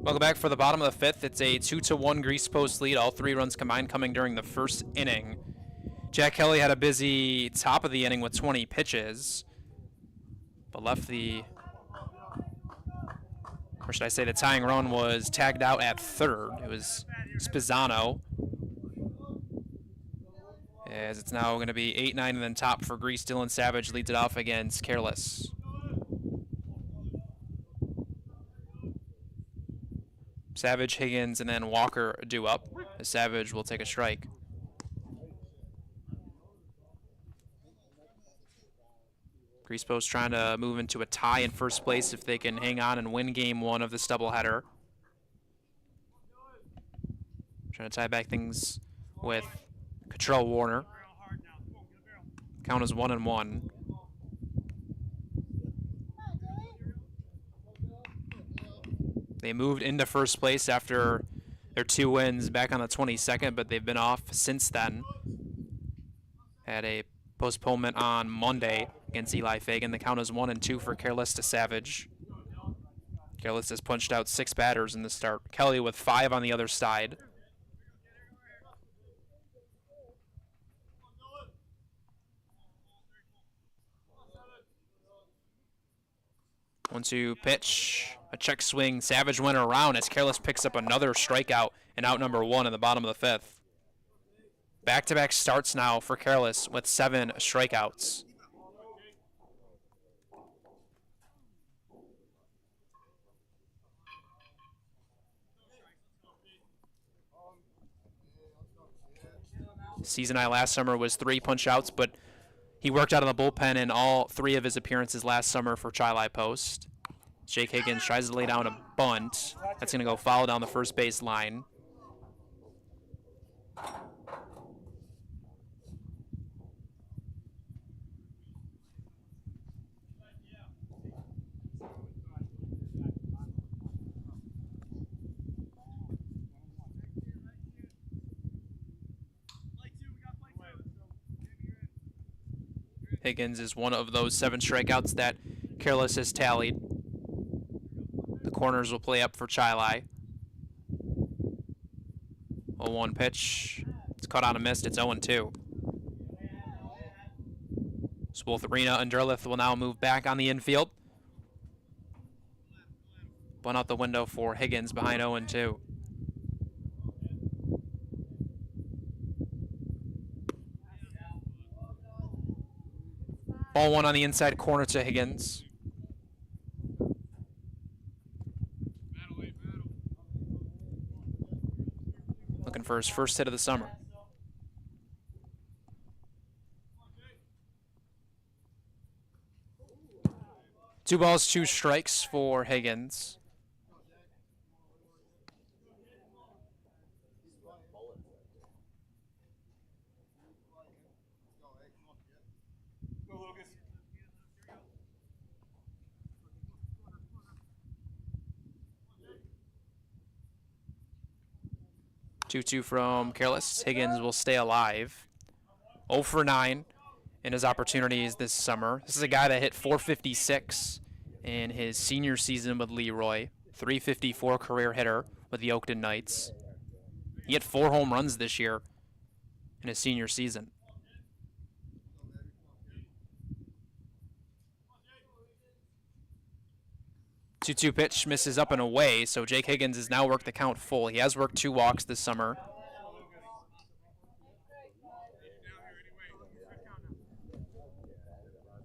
Welcome back for the bottom of the fifth. It's a 2-1 Grease Post lead. All 3 runs combined coming during the first inning. Jack Kelly had a busy top of the inning with 20 pitches, but left the, or should I say the tying run was tagged out at third. It was Spizzano. As it's now going to be 8-9 and then top for Grease. Dylan Savage leads it off against Careless. Savage, Higgins, and then Walker due up. Savage will take a strike. Grease Post trying to move into a tie in first place if they can hang on and win game 1 of this doubleheader. Trying to tie back things with Cottrell Warner. Count is 1-1. They moved into first place after their 2 wins back on the 22nd, but they've been off since then. Had a postponement on Monday against Eli Fagan. The count is 1-2 for Careless to Savage. Careless has punched out 6 batters in the start. Kelly with 5 on the other side. One-two pitch, a check swing. Savage went around as Careless picks up another strikeout and out number 1 in the bottom of the 5th. Back-to-back starts now for Careless with 7 strikeouts. Season high last summer was 3 punch-outs, but he worked out of the bullpen in all 3 of his appearances last summer for Chili Post. Jake Higgins tries to lay down a bunt. That's going to go foul down the first base line. Higgins is one of those 7 strikeouts that Careless has tallied. The corners will play up for Chili. 0-1 pitch. It's caught on a miss. It's 0-2. So both Arena and Derleth will now move back on the infield. One out the window for Higgins behind 0-2. Ball one on the inside corner to Higgins. Looking for his first hit of the summer. Two balls, two strikes for Higgins. Go, Lucas. 2-2 from Careless. Higgins will stay alive. 0 for 9 in his opportunities this summer. This is a guy that hit .456 in his senior season with Leroy. .354 career hitter with the Oakton Knights. He hit 4 home runs this year in his senior season. Two-two pitch misses up and away, so Jake Higgins has now worked the count full. He has worked 2 walks this summer.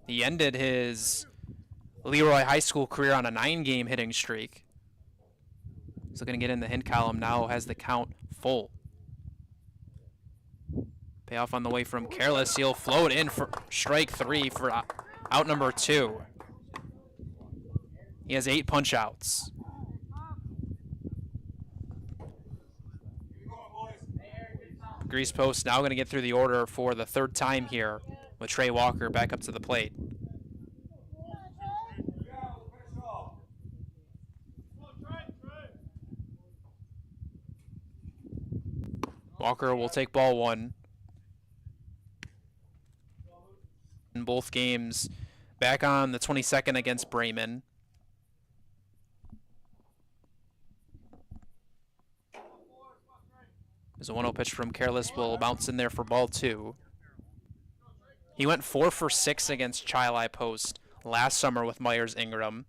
He ended his Leroy High School career on a 9-game hitting streak. He's looking to get in the hint column now, has the count full. Payoff on the way from Careless. He'll float in for strike 3 for out number 2. He has 8 punch outs. Grease Post now going to get through the order for the 3rd time here with Trey Walker back up to the plate. Walker will take ball 1. In both games, back on the 22nd against Bremen. There's a 1-0 pitch from Careless, will bounce in there for ball 2. He went 4 for 6 against Chi Post last summer with Myers Ingram.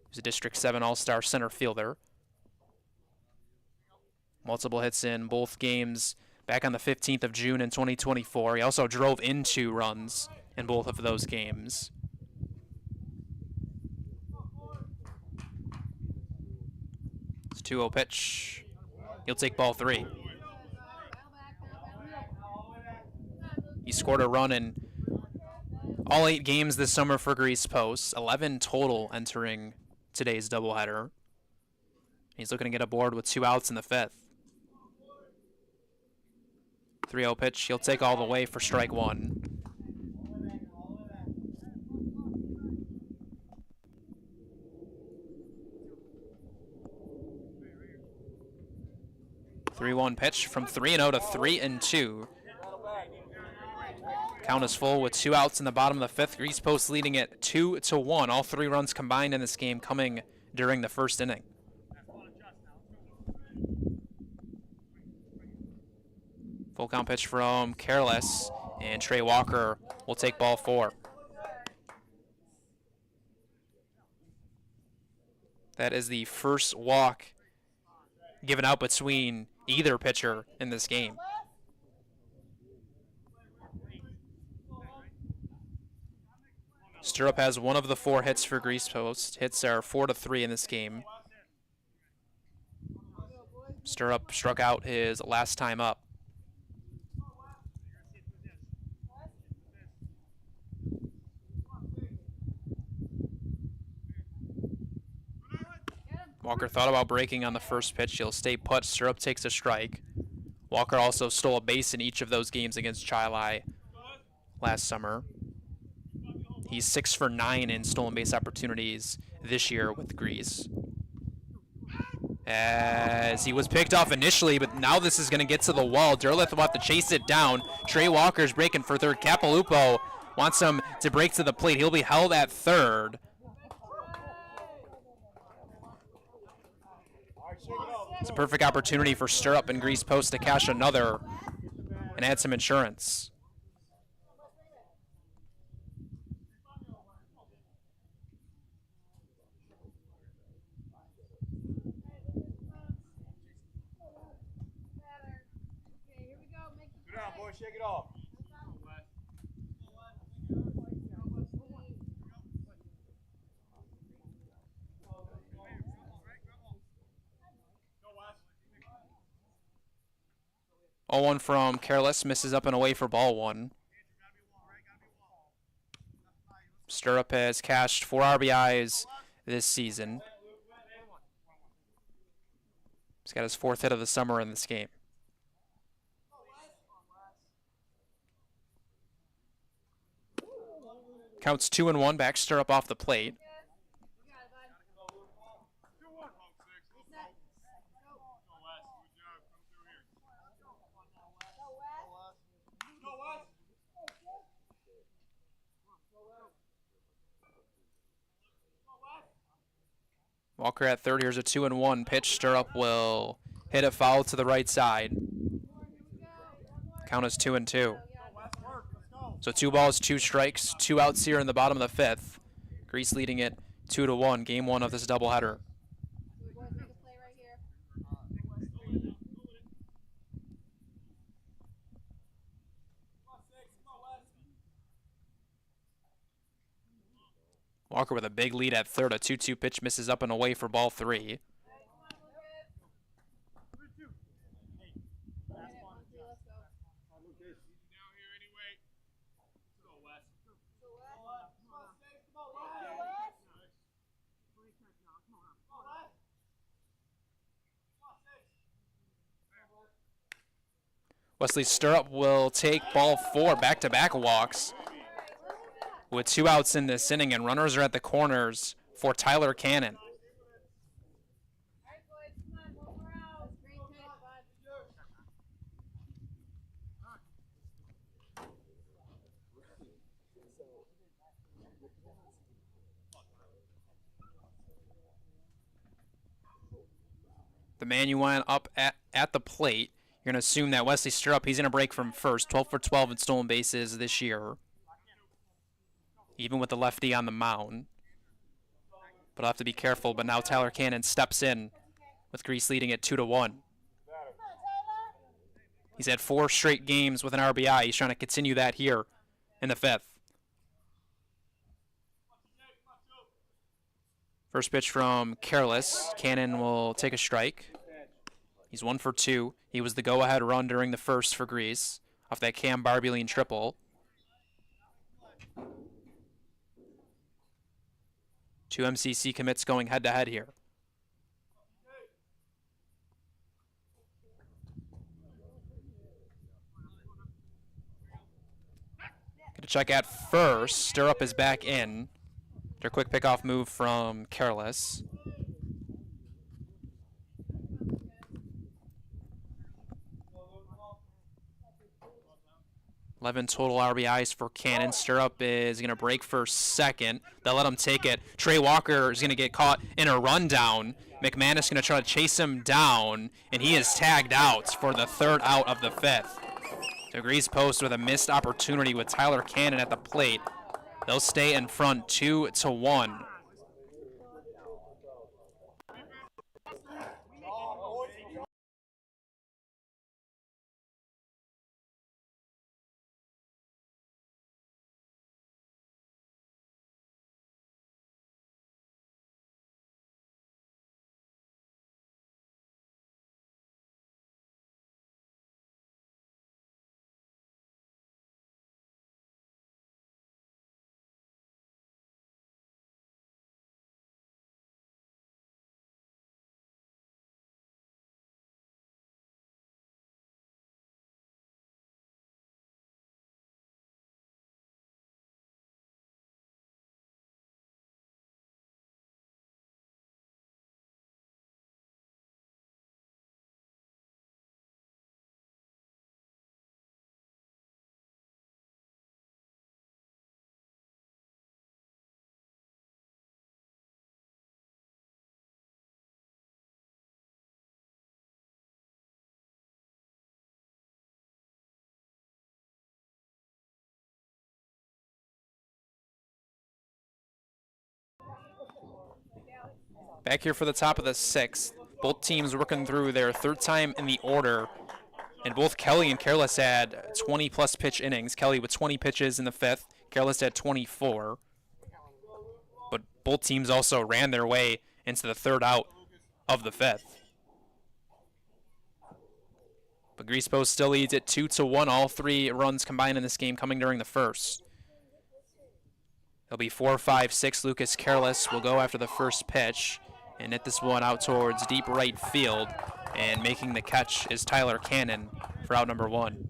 He's a District 7 All-Star center fielder. Multiple hits in both games back on the 15th of June in 2024. He also drove in 2 runs in both of those games. It's a 2-0 pitch. He'll take ball 3. He scored a run in all 8 games this summer for Grease Post, 11 total entering today's doubleheader. He's looking to get aboard with 2 outs in the 5th. 3-0 pitch, he'll take all the way for strike 1. Three-one pitch from 3-0 to 3-2. Count is full with 2 outs in the bottom of the 5th. Grease Post leading it 2-1. All 3 runs combined in this game coming during the 1st inning. Full count pitch from Careless, and Trey Walker will take ball 4. That is the first walk given out between either pitcher in this game. Stirrup has 1 of the 4 hits for Grease Post. Hits are 4-3 in this game. Stirrup struck out his last time up. Walker thought about breaking on the first pitch. He'll stay put. Stirrup takes a strike. Walker also stole a base in each of those games against Chi last summer. He's 6 for 9 in stolen base opportunities this year with Grease. As he was picked off initially, but now this is going to get to the wall. Derleth will have to chase it down. Trey Walker's breaking for 3rd. Capilupo wants him to break to the plate. He'll be held at 3rd. It's a perfect opportunity for Stirrup and Grease Post to cash another and add some insurance. off. Oh, one from Careless, misses up and away for ball one. Stirrup has cashed 4 RBIs this season. He's got his 4th hit of the summer in this game. Counts 2-1, back Stirrup off the plate. Walker at third. Here's a 2-1 pitch. Stirrup will hit it foul to the right side. Count is 2-2. So 2 balls, 2 strikes, 2 outs here in the bottom of the 5th. Grease leading it 2-1. Game 1 of this doubleheader. Walker with a big lead at third. A 2-2 pitch misses up and away for ball 3. Wesley Stirrup will take ball 4, back-to-back walks. With 2 outs in this inning, and runners are at the corners for Tyler Cannon. The man you want up at the plate, you're going to assume that Wesley Stirrup, he's going to break from first, 12 for 12 in stolen bases this year, even with the lefty on the mound. But I'll have to be careful. But now Tyler Cannon steps in with Grease leading it 2-1. He's had 4 straight games with an RBI. He's trying to continue that here in the 5th. First pitch from Careless. Cannon will take a strike. He's 1 for 2. He was the go-ahead run during the first for Grease off that Cam Barbuline triple. 2 MCC commits going head-to-head here. Gonna check at first. Stirrup is back in. Their quick pickoff move from Careless. 11 total RBIs for Cannon. Stirrup is going to break for second. They'll let him take it. Trey Walker is going to get caught in a rundown. McManus going to try to chase him down, and he is tagged out for the 3rd out of the 5th. DeGrees post with a missed opportunity with Tyler Cannon at the plate. They'll stay in front 2-1. Back here for the top of the 6th. Both teams working through their 3rd time in the order And both Kelly and Careless had 20-plus pitch innings. Kelly with 20 pitches in the 5th. Careless had 24. But both teams also ran their way into the 3rd out of the 5th. But Grease Post still leads it 2-1. All 3 runs combined in this game coming during the 1st. It'll be 4-5-6. Lucas Careless will go after the first pitch and hit this one out towards deep right field. And making the catch is Tyler Cannon for out number 1.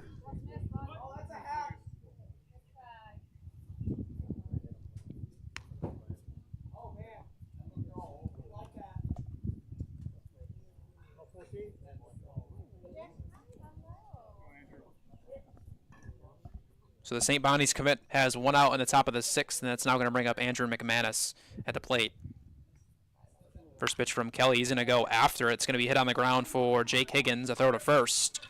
So the St. Bonnie's commit has 1 out in the top of the 6th, and that's now going to bring up Andrew McManus at the plate. First pitch from Kelly. He's going to go after it. It's going to be hit on the ground for Jake Higgins, a throw to first.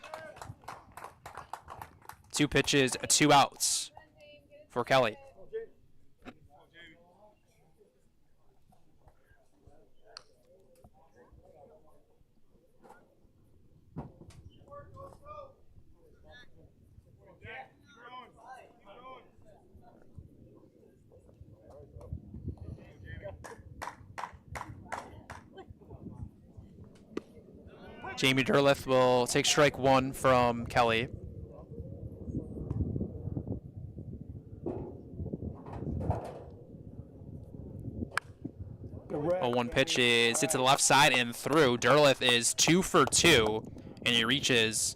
2 pitches, 2 outs for Kelly. Jamie Derleth will take strike 1 from Kelly. A 1 pitch is hit to the left side and through. Derleth is 2 for 2, and he reaches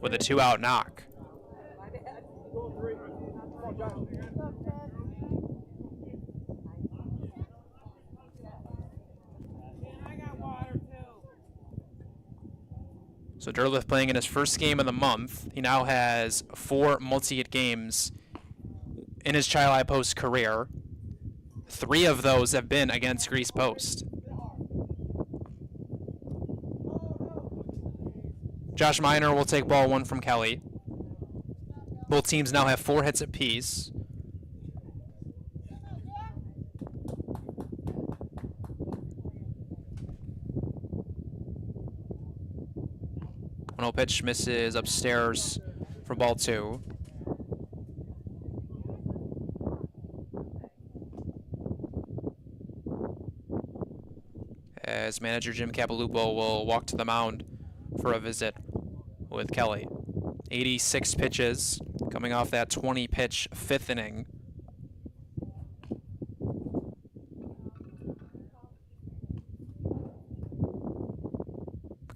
with a 2-out knock. So Derleth playing in his first game of the month. He now has 4 multi-hit games in his Chi Post career. 3 of those have been against Grease Post. Josh Miner will take ball 1 from Kelly. Both teams now have 4 hits apiece. One pitch misses upstairs for ball 2. As manager Jim Capilupo will walk to the mound for a visit with Kelly. 86 pitches coming off that 20-pitch 5th inning.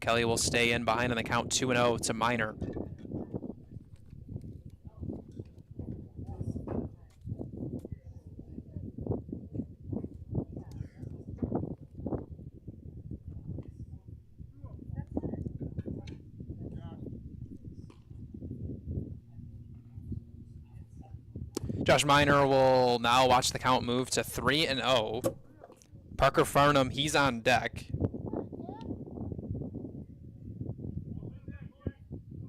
Kelly will stay in behind on the count 2-0 to Miner. Josh Miner will now watch the count move to 3-0. Parker Farnham, he's on deck.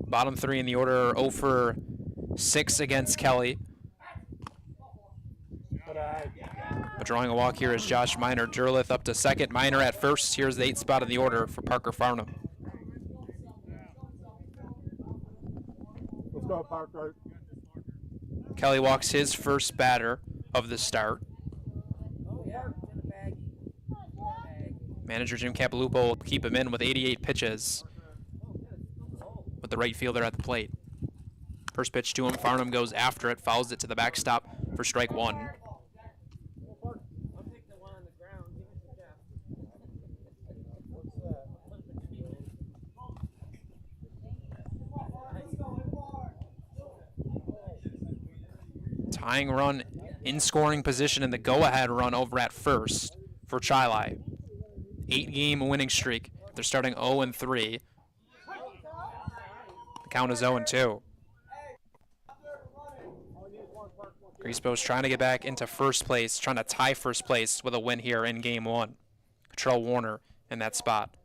Bottom 3 in the order, 0 for 6 against Kelly. But drawing a walk here is Josh Miner. Derleth up to second, Miner at first. Here's the 8th spot of the order for Parker Farnham. Let's go, Parker. Kelly walks his first batter of the start. Manager Jim Capilupo will keep him in with 88 pitches with the right fielder at the plate. First pitch to him, Farnham goes after it, fouls it to the backstop for strike 1. Tying run in scoring position in the go-ahead run over at first for Chi-Li. 8-game winning streak. They're starting 0-3. The count is 0-2. Grease Post trying to get back into first place, trying to tie first place with a win here in game 1. Cottrell Warner in that spot.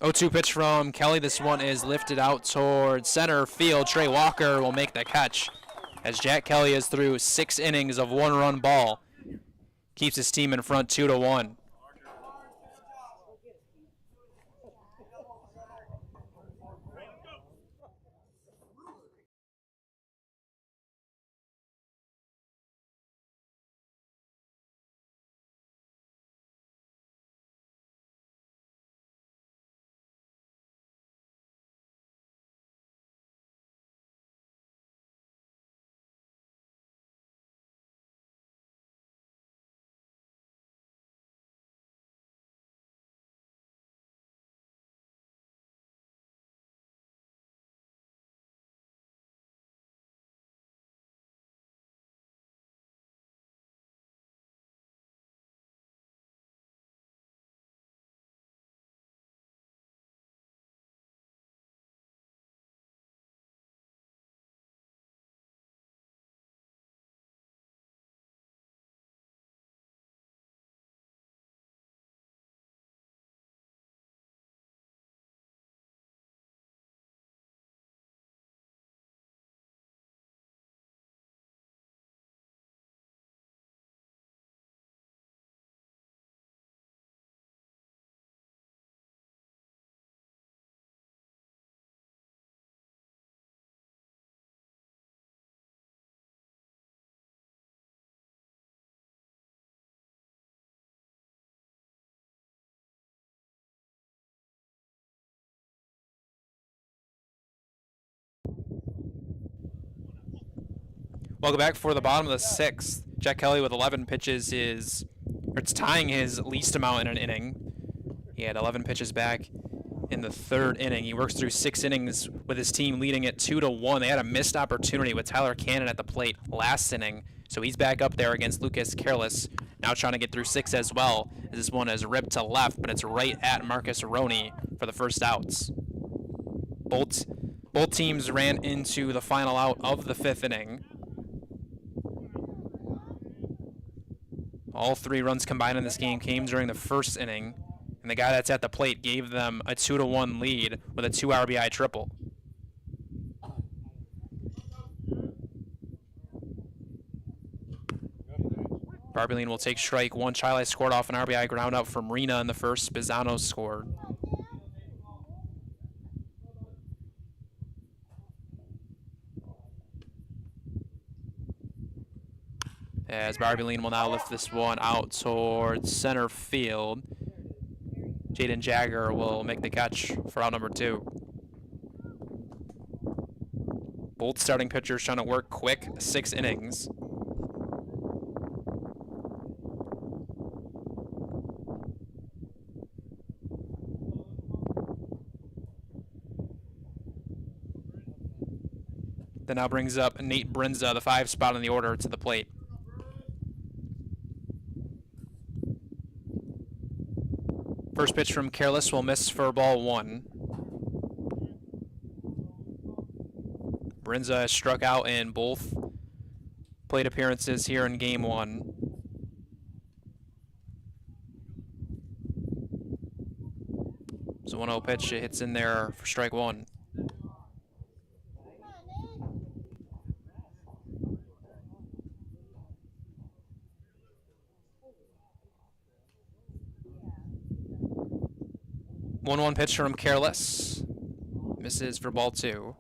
0-2 pitch from Kelly. This one is lifted out towards center field. Trey Walker will make the catch as Jack Kelly is through 6 innings of 1-run ball, keeps his team in front 2-1. Welcome back for the bottom of the 6th. Jack Kelly with 11 pitches it's tying his least amount in an inning. He had 11 pitches back in the 3rd inning. He works through 6 innings with his team leading it 2-1. They had a missed opportunity with Tyler Cannon at the plate last inning, so he's back up there against Lucas Careless. Now trying to get through 6 as well. This one is ripped to left, but it's right at Marcus Aroni for the first outs. Both teams ran into the final out of the 5th inning. All 3 runs combined in this game came during the 1st inning, and the guy that's at the plate gave them a 2-1 lead with a 2 RBI triple. Barbeline will take strike 1. Chile scored off an RBI ground out from Rena in the 1st. Bizzano scored. As Barbeline will now lift this one out towards center field. Jaden Jagger will make the catch for out number 2. Both starting pitchers trying to work quick, 6 innings. That now brings up Nate Brinza, the 5 spot in the order, to the plate. First pitch from Careless will miss for ball 1. Brinza has struck out in both plate appearances here in game 1. So 1-0 pitch, it hits in there for strike 1. One pitch from Careless. Misses for ball 2.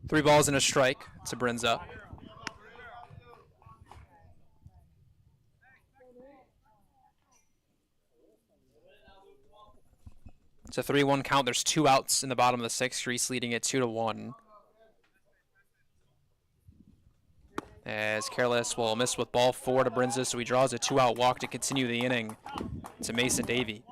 Three balls and a strike to Brinza. It's a 3-1 count. There's 2 outs in the bottom of the 6th. Reese leading it 2-1. As Careless will miss with ball 4 to Brinza, so he draws a 2-out walk to continue the inning to Mason Davey.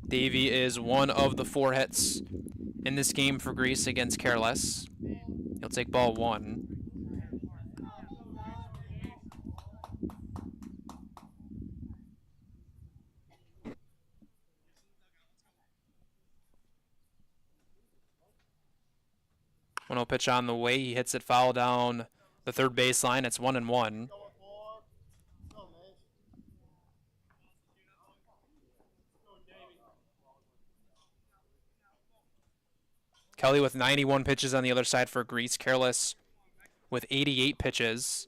Davey is one of the 4 hits in this game for Greece against Careless. He'll take ball 1. 1-0 pitch on the way. He hits it foul down the third baseline. It's 1-1. Kelly with 91 pitches on the other side for Greece. Careless with 88 pitches.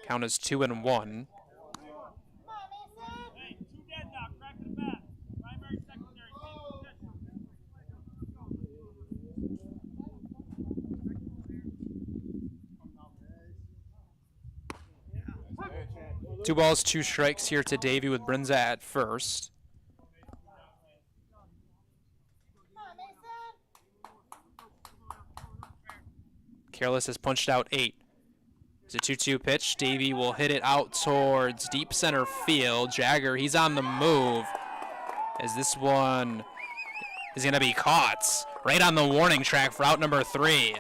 Count is 2-1. Two balls, two strikes here to Davey with Brinza at first. Careless has punched out 8. It's a 2-2 pitch. Davey will hit it out towards deep center field. Jagger, he's on the move. As this one is going to be caught right on the warning track for out number 3.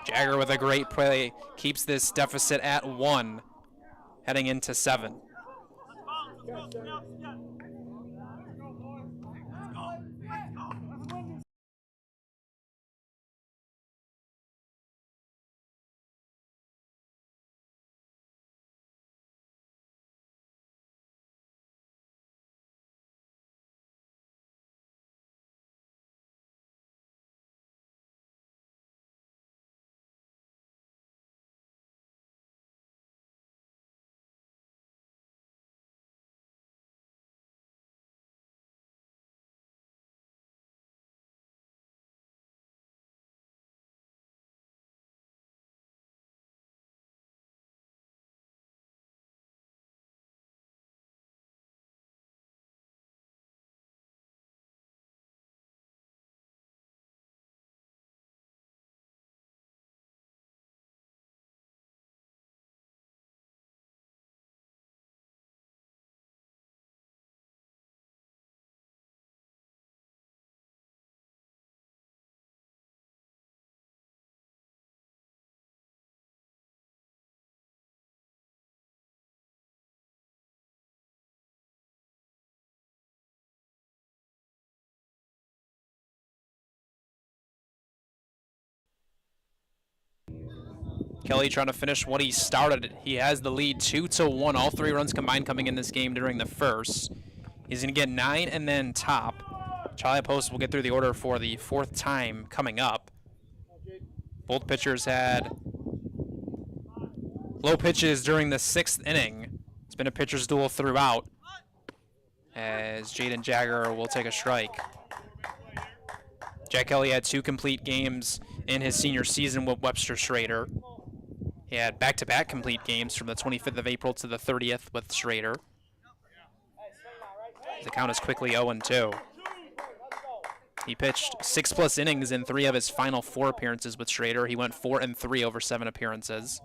Jagger with a great play keeps this deficit at 1, heading into 7. Kelly trying to finish what he started. He has the lead 2-1. All 3 runs combined coming in this game during the first. He's going to get 9 and then top. Charlie Post will get through the order for the 4th time coming up. Both pitchers had low pitches during the 6th inning. It's been a pitcher's duel throughout, as Jaden Jagger will take a strike. Jack Kelly had 2 complete games in his senior season with Webster Schrader. He had back-to-back complete games from the 25th of April to the 30th with Schrader. The count is quickly 0-2. He pitched 6+ innings in 3 of his final 4 appearances with Schrader. He went 4-3 over 7 appearances.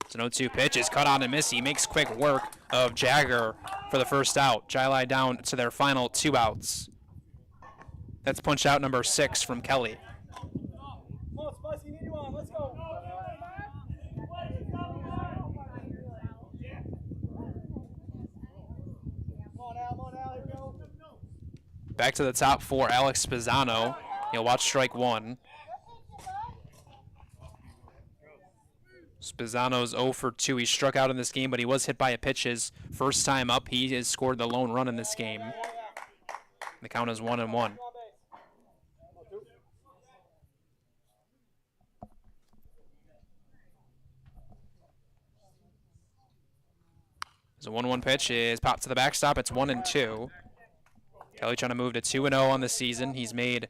It's an 0-2 pitch. Is cut on and miss. He makes quick work of Jagger for the first out. Jai down to their final 2 outs. That's punch out number 6 from Kelly. Back to the top for Alex Pisano. He'll watch strike 1. Pisano's 0 for 2. He struck out in this game, but he was hit by a pitch his first time up. He has scored the lone run in this game. The count is 1-1. So 1-1 pitch is popped to the backstop. It's 1-2. Kelly trying to move to 2-0 on the season. He's made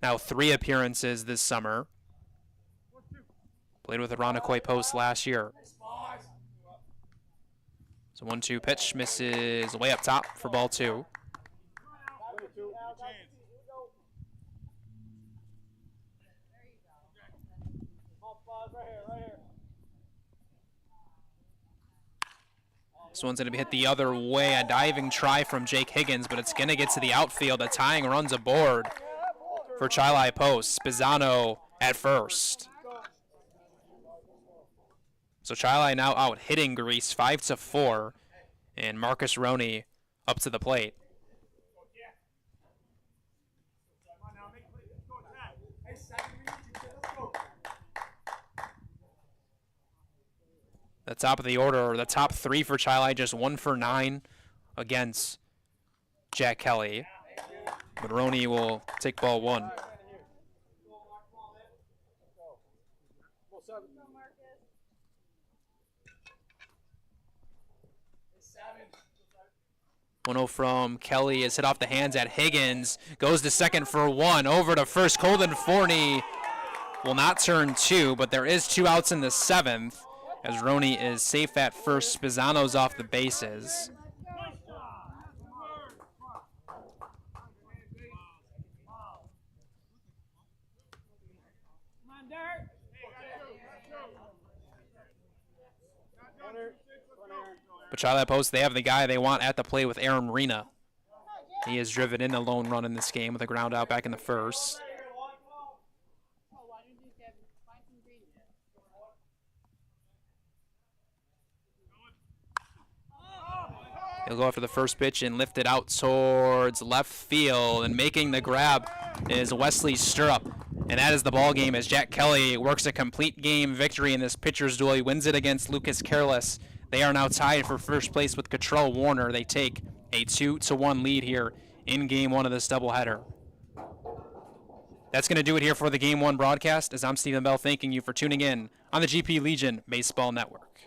now 3 appearances this summer. Played with the Irondequoit Post last year. So 1-2 pitch misses way up top for ball 2. This one's going to be hit the other way. A diving try from Jake Higgins, but it's going to get to the outfield. A tying run's aboard for Chili Post. Pisano at first. So Chili now out hitting Greece 5-4. And Marcus Roney up to the plate. Come on now, make play. Let's go attack. Hey, 7 minutes, let's go. The top of the order, or the top 3 for Chi just 1 for 9 against Jack Kelly. But Roney will take ball 1. Go, 7. 1-0 from Kelly is hit off the hands at Higgins. Goes to second for 1. Over to first. Colton Forney will not turn 2, but there is 2 outs in the 7th as Roney is safe at first. Spizzano's off the bases. But Chi Post, they have the guy they want at the plate with Aaron Rena. He has driven in a lone run in this game with a ground out back in the first. He'll go after the first pitch and lift it out towards left field. And making the grab is Wesley Stirrup. And that is the ball game as Jack Kelly works a complete game victory in this pitcher's duel. He wins it against Lucas Careless. They are now tied for first place with Cottrell Warner. They take a 2-1 lead here in Game 1 of this doubleheader. That's going to do it here for the Game 1 broadcast, as I'm Stephen Bell thanking you for tuning in on the GP Legion Baseball Network.